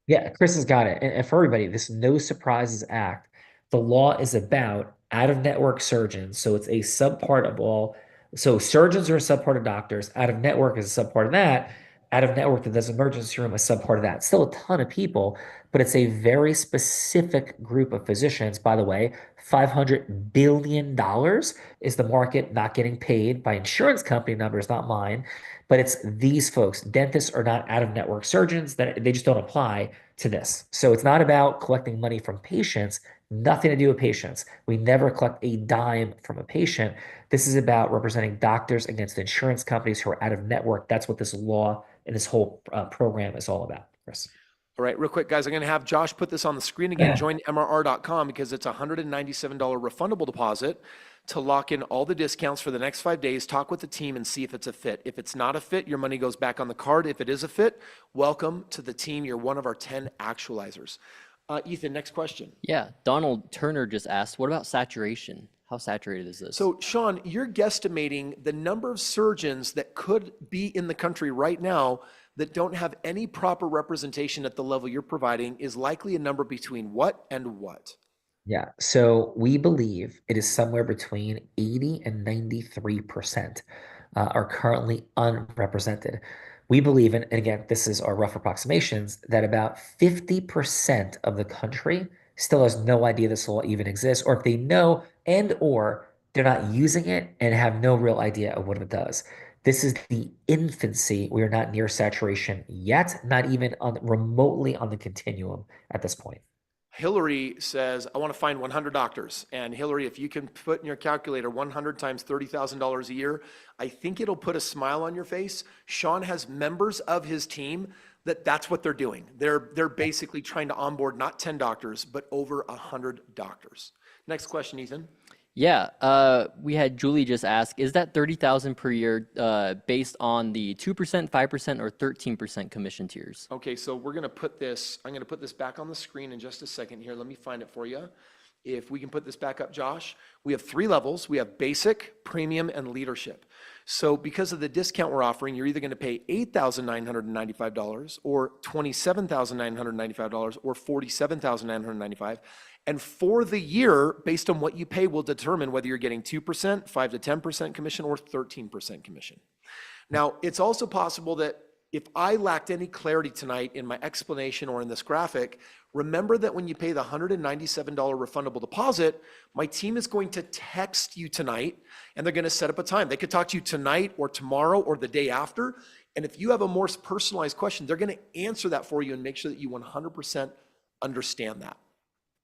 Yeah, Kris has got it. And for everybody, this No Surprises Act, the law is about out-of-network surgeons. So it's a subpart of all. So surgeons are a subpart of doctors. Out-of-network is a subpart of that. Out-of-network that does emergency room, a subpart of that. Still a ton of people, but it's a very specific group of physicians. By the way, $500 billion is the market not getting paid by insurance company numbers, not mine. But it's these folks. Dentists are not out-of-network surgeons. That they just don't apply to this. So it's not about collecting money from patients. Nothing to do with patients. We never collect a dime from a patient. This is about representing doctors against insurance companies who are out of network. That's what this law and this whole program is all about, Kris. All right, real quick, guys, I'm going to have Josh put this on the screen again. Join MRR.com because it's a $197 refundable deposit to lock in all the discounts for the next 5 days. Talk with the team and see if it's a fit. If it's not a fit, your money goes back on the card. If it is a fit, welcome to the team. You're one of our 10 actualizers. Ethan, next question. Yeah, Donald Turner just asked, what about saturation? How saturated is this? So, Sean, you're guesstimating the number of surgeons that could be in the country right now that don't have any proper representation at the level you're providing is likely a number between what and what? Yeah, so we believe it is somewhere between 80 and 93% are currently unrepresented. We believe, and again, this is our rough approximations, that about 50% of the country still has no idea this law even exists, or if they know and or they're not using it and have no real idea of what it does. This is the infancy. We are not near saturation yet, not even remotely on the continuum at this point. Hillary says, I want to find 100 doctors. And Hillary, if you can put in your calculator 100 times $30,000 a year, I think it'll put a smile on your face. Sean has members of his team that's what they're doing. They're basically trying to onboard not 10 doctors, but over 100 doctors. Next question, Ethan. Yeah, we had Julie just ask, is that $30,000 per year based on the 2%, 5%, or 13% commission tiers? Okay, so I'm going to put this back on the screen in just a second here. Let me find it for you. If we can put this back up, Josh. We have 3 levels. We have basic, premium, and leadership. So because of the discount we're offering, you're either going to pay $8,995 or $27,995 or $47,995. And for the year, based on what you pay, will determine whether you're getting 2%, 5 to 10% commission, or 13% commission. Now, it's also possible that if I lacked any clarity tonight in my explanation or in this graphic, remember that when you pay the $197 refundable deposit, my team is going to text you tonight and they're going to set up a time. They could talk to you tonight or tomorrow or the day after. And if you have a more personalized question, they're going to answer that for you and make sure that you 100% understand that.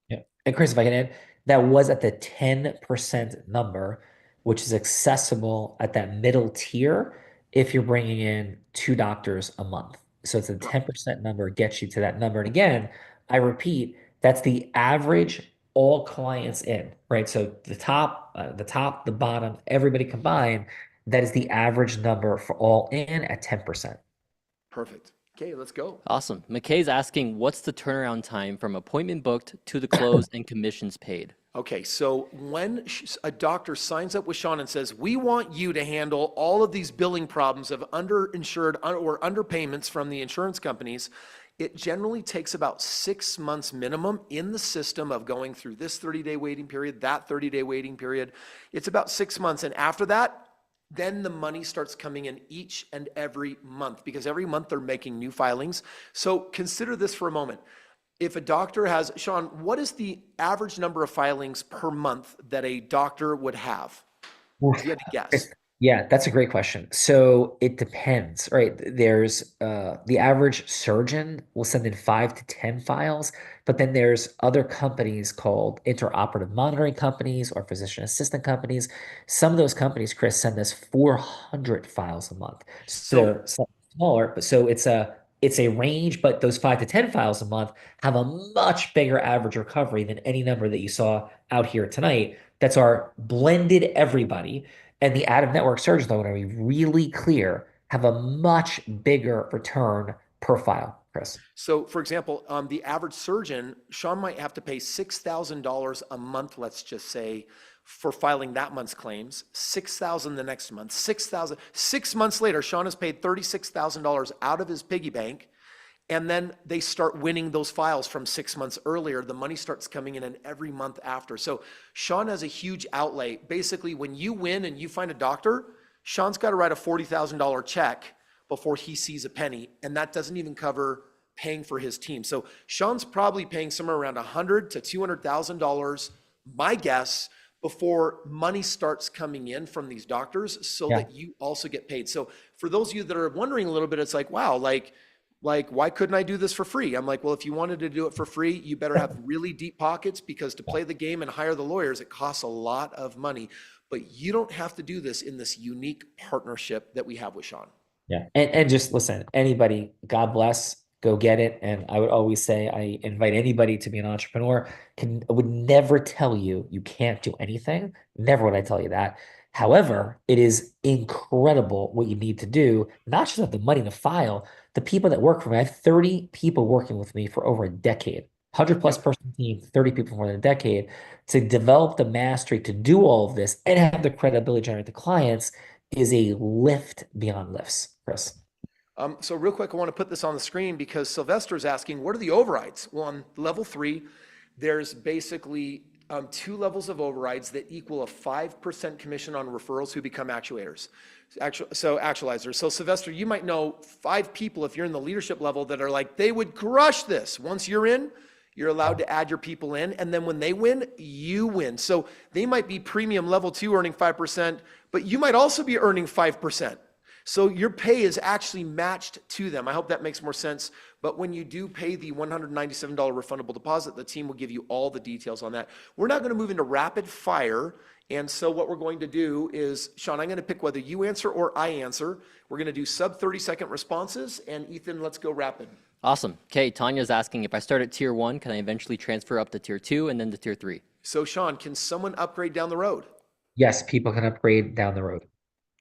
Yeah. And Kris, if I can add, that was at the 10% number, which is accessible at that middle tier if you're bringing in two doctors a month. So it's a Perfect. 10% number gets you to that number. And again, I repeat, that's the average all clients in, right? So the bottom, everybody combined, that is the average number for all in at 10%. Perfect. Okay, let's go. Awesome. McKay's asking, what's the turnaround time from appointment booked to the close and commissions paid? Okay, so when a doctor signs up with Sean and says, we want you to handle all of these billing problems of underinsured or underpayments from the insurance companies, it generally takes about 6 months minimum in the system of going through this 30-day waiting period, that 30-day waiting period. It's about 6 months. And after that, then the money starts coming in each and every month, because every month they're making new filings. So consider this for a moment. If a doctor has, Sean, what is the average number of filings per month that a doctor would have? If you had to guess. Yeah, that's a great question. So it depends, right? There's the average surgeon will send in 5 to 10 files, but then there's other companies called interoperative monitoring companies or physician assistant companies. Some of those companies, Kris, send us 400 files a month. So So they're slightly smaller, but so it's a range, but those 5 to 10 files a month have a much bigger average recovery than any number that you saw out here tonight. That's our blended everybody. And the out-of-network surgeons, I want to be really clear, have a much bigger return per file, Kris. So, for example, the average surgeon, Sean might have to pay $6,000 a month, let's just say, for filing that month's claims. $6,000 the next month. $6,000. 6 months later, Sean has paid $36,000 out of his piggy bank, and then they start winning those files from 6 months earlier. The money starts coming in, and every month after. So Sean has a huge outlay. Basically, when you win and you find a doctor, Sean's got to write a $40,000 check before he sees a penny, and that doesn't even cover paying for his team. So Sean's probably paying somewhere around $100,000 to $200,000, my guess, before money starts coming in from these doctors, so that you also get paid. So for those of you that are wondering a little bit, it's like, wow, like why couldn't I do this for free? I'm like, well, if you wanted to do it for free, you better have really deep pockets, because to play the game and hire the lawyers, it costs a lot of money. But you don't have to do this in this unique partnership that we have with Sean. Yeah. And just listen, anybody, God bless, go get it. And I would always say, I invite anybody to be an entrepreneur. I would never tell you you can't do anything. Never would I tell you that. However, it is incredible what you need to do, not just have the money to file, the people that work for me. I have 30 people working with me for over a decade, 100+ person team, 30 people for more than a decade, to develop the mastery to do all of this and have the credibility to generate the clients is a lift beyond lifts, Kris. So real quick, I want to put this on the screen because Sylvester is asking, what are the overrides? Well, on level 3, there's basically 2 levels of overrides that equal a 5% commission on referrals who become actuators. So actualizers. So Sylvester, you might know 5 people if you're in the leadership level that are like, they would crush this. Once you're in, you're allowed to add your people in. And then when they win, you win. So they might be premium level 2 earning 5%, but you might also be earning 5%. So your pay is actually matched to them. I hope that makes more sense. But when you do pay the $197 refundable deposit, the team will give you all the details on that. We're now going to move into rapid fire. And so what we're going to do is, Sean, I'm going to pick whether you answer or I answer. We're going to do sub 30-second responses. And Ethan, let's go rapid. Awesome. Okay, Tanya's asking, if I start at tier 1, can I eventually transfer up to tier 2 and then to tier 3? So Sean, can someone upgrade down the road? Yes, people can upgrade down the road.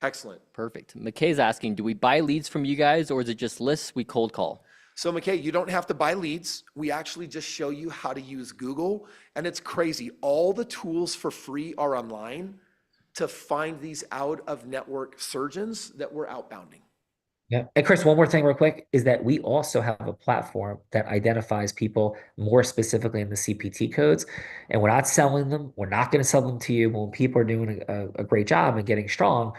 Excellent. Perfect. McKay's asking, do we buy leads from you guys, or is it just lists we cold call? So McKay, you don't have to buy leads. We actually just show you how to use Google. And it's crazy. All the tools for free are online to find these out-of-network surgeons that we're outbounding. Yeah. And Kris, one more thing real quick is that we also have a platform that identifies people more specifically in the CPT codes. And we're not selling them. We're not going to sell them to you. When people are doing a great job and getting strong,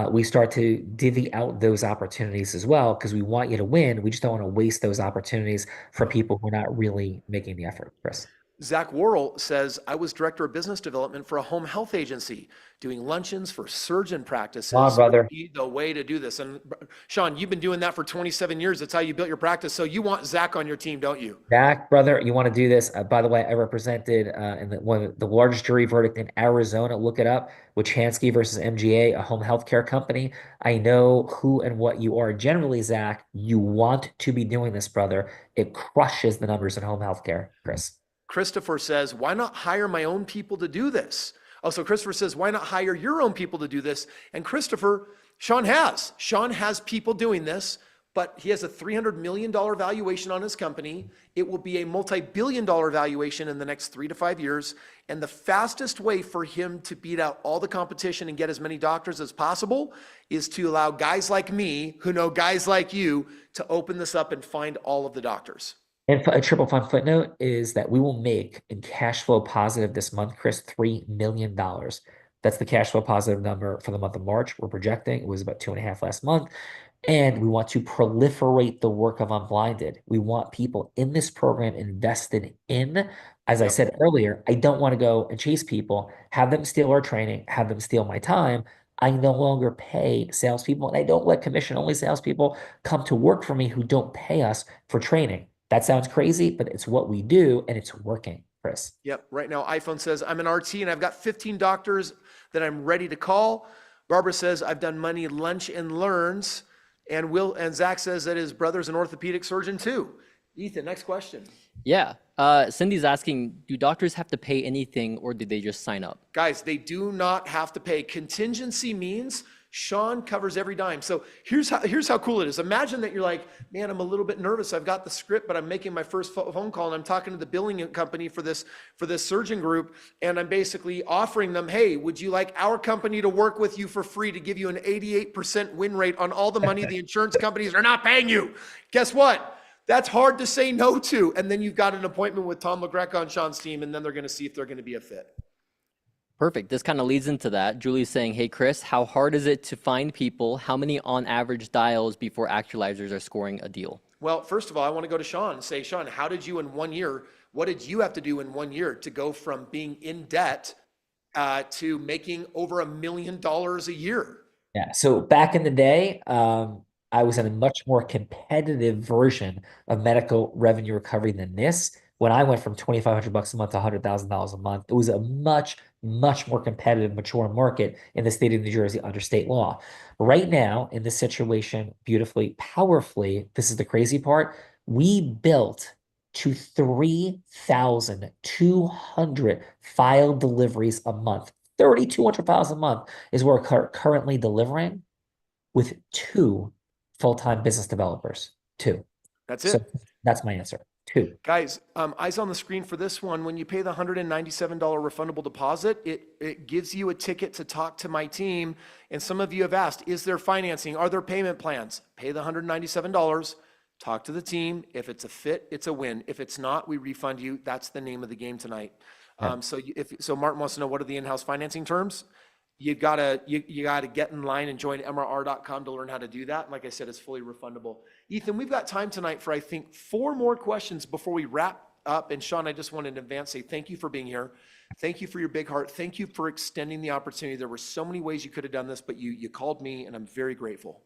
we start to divvy out those opportunities as well, because we want you to win. We just don't want to waste those opportunities for people who are not really making the effort, Kris. Zach Worrell says, I was director of business development for a home health agency, doing luncheons for surgeon practices. Come on, brother. Would be the way to do this. And Sean, you've been doing that for 27 years. That's how you built your practice. So you want Zach on your team, don't you? Zach, brother, you want to do this? By the way, I represented one of the largest jury verdict in Arizona. Look it up. Wachanski versus MGA, a home healthcare company. I know who and what you are. Generally, Zach, you want to be doing this, brother. It crushes the numbers in home healthcare, Kris. Christopher says, why not hire my own people to do this? Also, Christopher says, why not hire your own people to do this? And Christopher, Sean has people doing this, but he has a $300 million valuation on his company. It will be a multi-billion-dollar valuation in the next 3 to 5 years. And the fastest way for him to beat out all the competition and get as many doctors as possible is to allow guys like me, who know guys like you, to open this up and find all of the doctors. And a triple fun footnote is that we will make in cash flow positive this month, Kris, $3 million. That's the cash flow positive number for the month of March. We're projecting. It was about 2.5 last month. And we want to proliferate the work of Unblinded. We want people in this program invested in. As I said earlier, I don't want to go and chase people, have them steal our training, have them steal my time. I no longer pay salespeople, and I don't let commission-only salespeople come to work for me who don't pay us for training. That sounds crazy, but it's what we do, and it's working, Kris. Yep. Right now, iPhone says, I'm an RT and I've got 15 doctors that I'm ready to call. Barbara says, I've done money lunch and learns. And Zach says that his brother's an orthopedic surgeon too. Ethan, next question. Yeah. Cindy's asking, do doctors have to pay anything or do they just sign up? Guys, they do not have to pay. Contingency means Sean covers every dime. So here's how cool it is. Imagine that you're like, man, I'm a little bit nervous. I've got the script, but I'm making my first phone call and I'm talking to the billing company for this surgeon group. And I'm basically offering them, hey, would you like our company to work with you for free to give you an 88% win rate on all the money the insurance companies are not paying you? Guess what? That's hard to say no to. And then you've got an appointment with Tom LaGreca on Sean's team, and then they're going to see if they're going to be a fit. Perfect. This kind of leads into that. Julie's saying, hey, Kris, how hard is it to find people? How many on average dials before actualizers are scoring a deal? Well, first of all, I want to go to Sean and say, Sean, how did you in 1 year, what did you have to do in 1 year to go from being in debt to making over $1 million a year? Yeah. So back in the day, I was in a much more competitive version of medical revenue recovery than this. When I went from $2,500 a month to $100,000 a month, it was a much more competitive, mature market in the state of New Jersey under state law. Right now, in this situation, beautifully, powerfully, this is the crazy part, we built to 3,200 file deliveries a month. 3,200 files a month is what we're currently delivering with 2 full-time business developers. 2. That's it. So that's my answer. 2. Guys, eyes on the screen for this one. When you pay the $197 refundable deposit, it gives you a ticket to talk to my team. And some of you have asked, is there financing? Are there payment plans? Pay the $197, talk to the team. If it's a fit, it's a win. If it's not, we refund you. That's the name of the game tonight. Yeah. So Martin wants to know, what are the in-house financing terms? You gotta get in line and join mrr.com to learn how to do that. And like I said, it's fully refundable. Ethan, we've got time tonight for, I think, 4 more questions before we wrap up. And Sean, I just wanted in advance say thank you for being here. Thank you for your big heart. Thank you for extending the opportunity. There were so many ways you could have done this, but you called me, and I'm very grateful.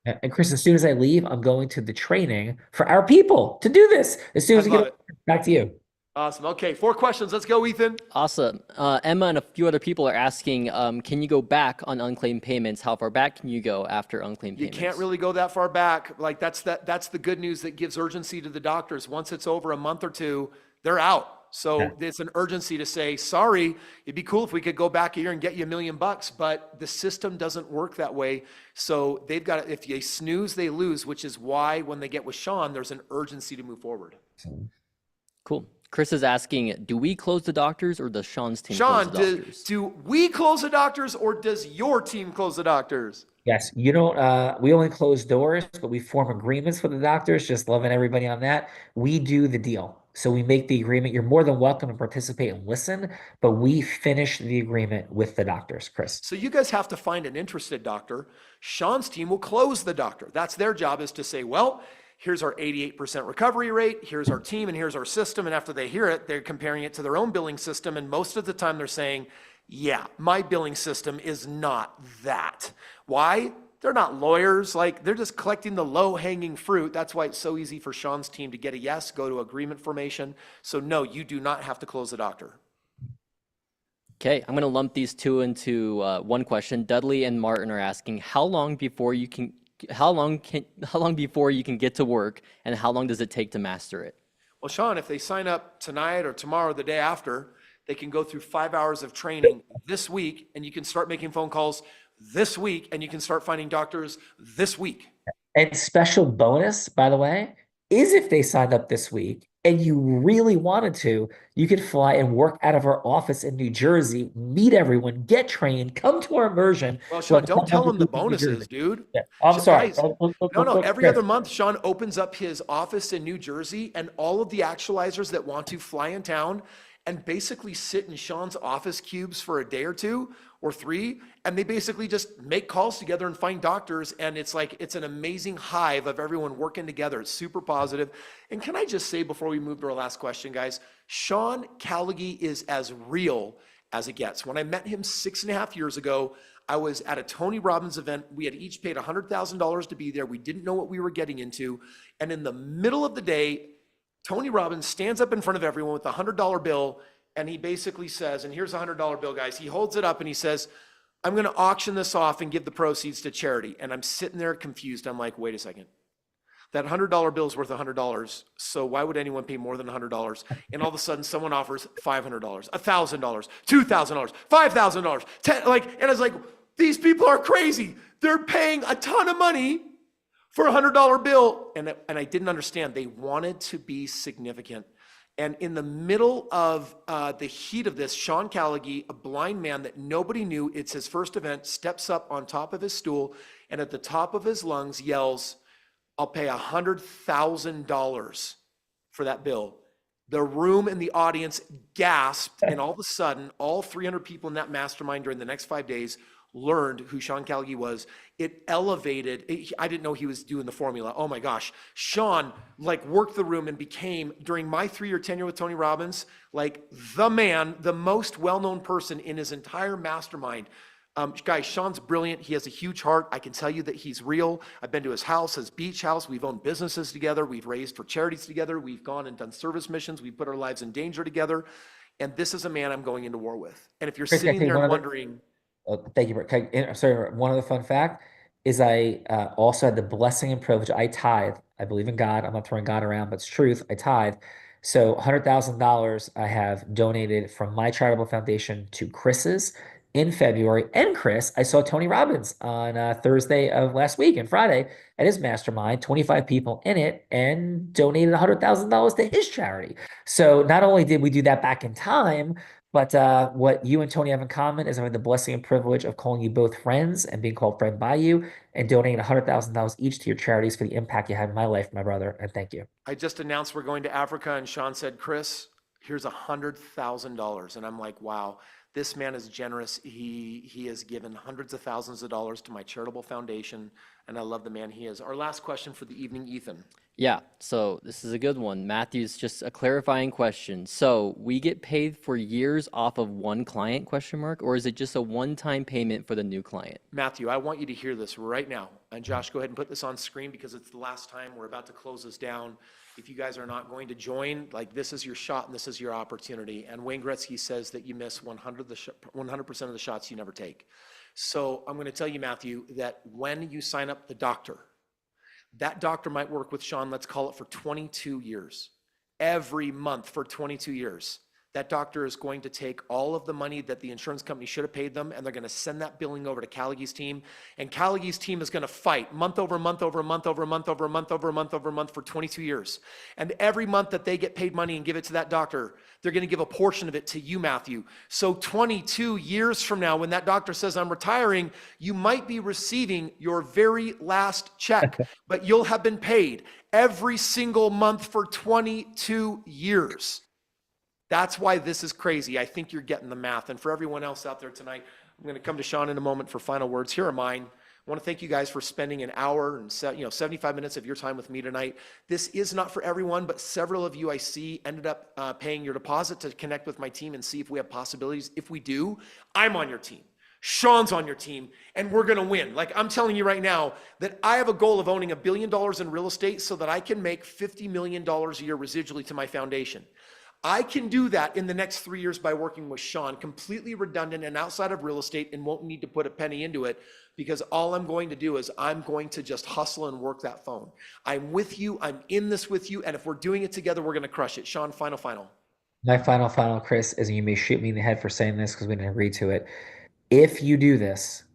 And Kris, as soon as I leave, I'm going to the training for our people to do this. As soon as we get back to you. Awesome. Okay, 4 questions. Let's go, Ethan. Awesome. Emma and a few other people are asking, can you go back on unclaimed payments? How far back can you go after unclaimed payments? You can't really go that far back. Like that's the good news that gives urgency to the doctors. Once it's over a month or 2, they're out. So It's an urgency to say, sorry, it'd be cool if we could go back a year and get you $1 million, but the system doesn't work that way. So they've got to, if they snooze, they lose, which is why when they get with Sean, there's an urgency to move forward. Cool. Chris is asking, do we close the doctors or does Sean's team Sean, close the doctors? do we close the doctors or does your team close the doctors? Yes, you don't, we only close doors, but we form agreements with the doctors, just loving everybody on that. We do the deal. So we make the agreement. You're more than welcome to participate and listen, but we finish the agreement with the doctors, Kris. So you guys have to find an interested doctor. Sean's team will close the doctor. That's their job, is to say, well, here's our 88% recovery rate, here's our team, and here's our system. And after they hear it, they're comparing it to their own billing system. And most of the time they're saying, yeah, my billing system is not that. Why? They're not lawyers. Like, they're just collecting the low-hanging fruit. That's why it's so easy for Sean's team to get a yes, go to agreement formation. So no, you do not have to close the doctor. Okay, I'm going to lump these two into one question. Dudley and Martin are asking, how long before you can get to work, and how long does it take to master it? Well, Sean, if they sign up tonight or tomorrow or the day after, they can go through 5 hours of training this week, and you can start making phone calls this week, and you can start finding doctors this week. And special bonus, by the way, is if they signed up this week and you really wanted to, you could fly and work out of our office in New Jersey, meet everyone, get trained, come to our immersion. Well, Sean, don't tell them the bonuses, dude. Yeah. I'm sorry. Guys, no. Every other month, Sean opens up his office in New Jersey, and all of the actualizers that want to fly in town and basically sit in Sean's office cubes for a day or two or three, and they basically just make calls together and find doctors, and it's like, it's an amazing hive of everyone working together. It's super positive. And can I just say, before we move to our last question, guys, Sean Callagy is as real as it gets. When I met him 6.5 years ago, I was at a Tony Robbins event. We had each paid $100,000 to be there. We didn't know what we were getting into. And in the middle of the day, Tony Robbins stands up in front of everyone with a $100 bill, and he basically says, and here's a $100 bill, guys. He holds it up and he says, I'm going to auction this off and give the proceeds to charity. And I'm sitting there confused. I'm like, wait a second. That $100 bill is worth $100. So why would anyone pay more than $100? And all of a sudden someone offers $500, $1,000, $2,000, $5,000, and I was like, these people are crazy. They're paying a ton of money for a $100 bill. And I didn't understand. They wanted to be significant. And in the middle of the heat of this, Sean Callagy, a blind man that nobody knew, it's his first event, steps up on top of his stool and at the top of his lungs yells, I'll pay $100,000 for that bill. The room and the audience gasped, and all of a sudden, all 300 people in that mastermind during the next 5 days learned who Sean Callagy was. It elevated. I didn't know he was doing the formula. Oh my gosh. Sean worked the room and became, during my 3-year tenure with Tony Robbins, the man, the most well-known person in his entire mastermind. Guys, Sean's brilliant. He has a huge heart. I can tell you that he's real. I've been to his house, his beach house. We've owned businesses together. We've raised for charities together. We've gone and done service missions. We've put our lives in danger together. And this is a man I'm going into war with. And if you're sitting there and wondering, thank you. Sorry, one other fun fact is I also had the blessing and privilege. I tithe. I believe in God. I'm not throwing God around, but it's truth. I tithe. So $100,000 I have donated from my charitable foundation to Chris's in February. And Kris, I saw Tony Robbins on Thursday of last week and Friday at his mastermind, 25 people in it, and donated $100,000 to his charity. So not only did we do that back in time, but what you and Tony have in common is having the blessing and privilege of calling you both friends and being called friend by you and donating $100,000 each to your charities for the impact you had in my life, my brother. And thank you. I just announced we're going to Africa, and Sean said, Kris, here's $100,000. And I'm like, wow, this man is generous. He has given hundreds of thousands of dollars to my charitable foundation, and I love the man he is. Our last question for the evening, Ethan. Yeah, so this is a good one. Matthew's just a clarifying question. So we get paid for years off of one client, question mark, or is it just a one-time payment for the new client? Matthew, I want you to hear this right now. And Josh, go ahead and put this on screen because it's the last time. We're about to close this down. If you guys are not going to join, this is your shot and this is your opportunity. And Wayne Gretzky says that you miss 100% of the shots you never take. So I'm going to tell you, Matthew, that when you sign up the doctor, that doctor might work with Sean, let's call it for 22 years. Every month for 22 years. That doctor is going to take all of the money that the insurance company should have paid them, and they're going to send that billing over to Callagy's team. And Callagy's team is going to fight month over month over month over month over month over month over month for 22 years. And every month that they get paid money and give it to that doctor, they're going to give a portion of it to you, Matthew. So 22 years from now, when that doctor says, I'm retiring, you might be receiving your very last check, but you'll have been paid every single month for 22 years. That's why this is crazy. I think you're getting the math. And for everyone else out there tonight, I'm going to come to Sean in a moment for final words. Here are mine. I want to thank you guys for spending an hour and 75 minutes of your time with me tonight. This is not for everyone, but several of you I see ended up paying your deposit to connect with my team and see if we have possibilities. If we do, I'm on your team. Sean's on your team, and we're going to win. Like, I'm telling you right now that I have a goal of owning $1 billion in real estate so that I can make $50 million a year residually to my foundation. I can do that in the next 3 years by working with Sean, completely redundant and outside of real estate, and won't need to put a penny into it, because all I'm going to do is I'm going to just hustle and work that phone. I'm with you. I'm in this with you. And if we're doing it together, we're going to crush it. Sean, final. My final, Chris, is, and you may shoot me in the head for saying this because we didn't agree to it. If you do this,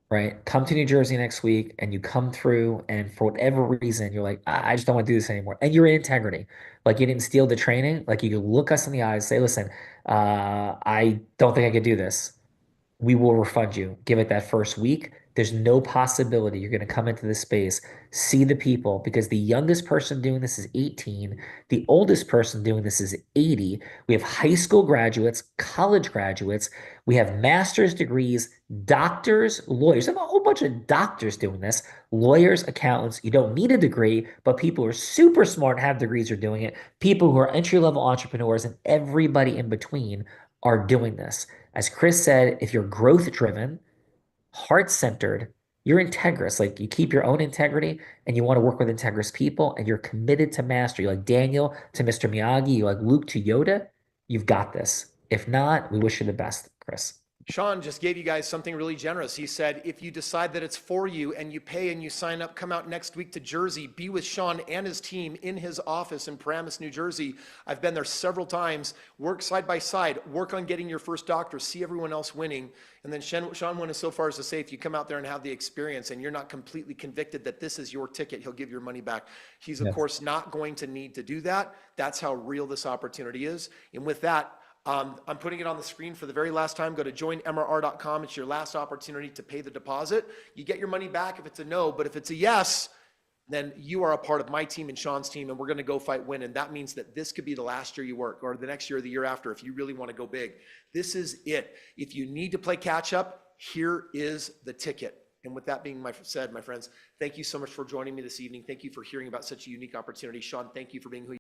right, come to New Jersey next week and you come through and for whatever reason, you're like, I just don't want to do this anymore. And you're in integrity. Like, you didn't steal the training. Like, you can look us in the eyes, say, listen, I don't think I could do this. We will refund you. Give it that first week. There's no possibility you're going to come into this space, see the people, because the youngest person doing this is 18. The oldest person doing this is 80. We have high school graduates, college graduates. We have master's degrees, doctors, lawyers. I have a whole bunch of doctors doing this, lawyers, accountants. You don't need a degree, but people who are super smart and have degrees are doing it. People who are entry-level entrepreneurs and everybody in between are doing this. As Kris said, if you're growth driven, heart centered, you're integrous. Like, you keep your own integrity and you want to work with integrous people and you're committed to mastery. Like Daniel to Mr. Miyagi, you like Luke to Yoda, you've got this. If not, we wish you the best, Kris. Sean just gave you guys something really generous. He said, if you decide that it's for you and you pay and you sign up, come out next week to Jersey, be with Sean and his team in his office in Paramus, New Jersey. I've been there several times. Work side by side, work on getting your first doctor, see everyone else winning. And then Sean went so far as to say, if you come out there and have the experience and you're not completely convicted that this is your ticket, he'll give your money back. He's, of course, not going to need to do that. That's how real this opportunity is. And with that, I'm putting it on the screen for the very last time. Go to joinmrr.com. It's your last opportunity to pay the deposit. You get your money back if it's a no, but if it's a yes, then you are a part of my team and Sean's team, and we're going to go fight win. And that means that this could be the last year you work, or the next year or the year after, if you really want to go big. This is it. If you need to play catch up, here is the ticket. And with that being said, my friends, thank you so much for joining me this evening. Thank you for hearing about such a unique opportunity. Sean, thank you for being who you are.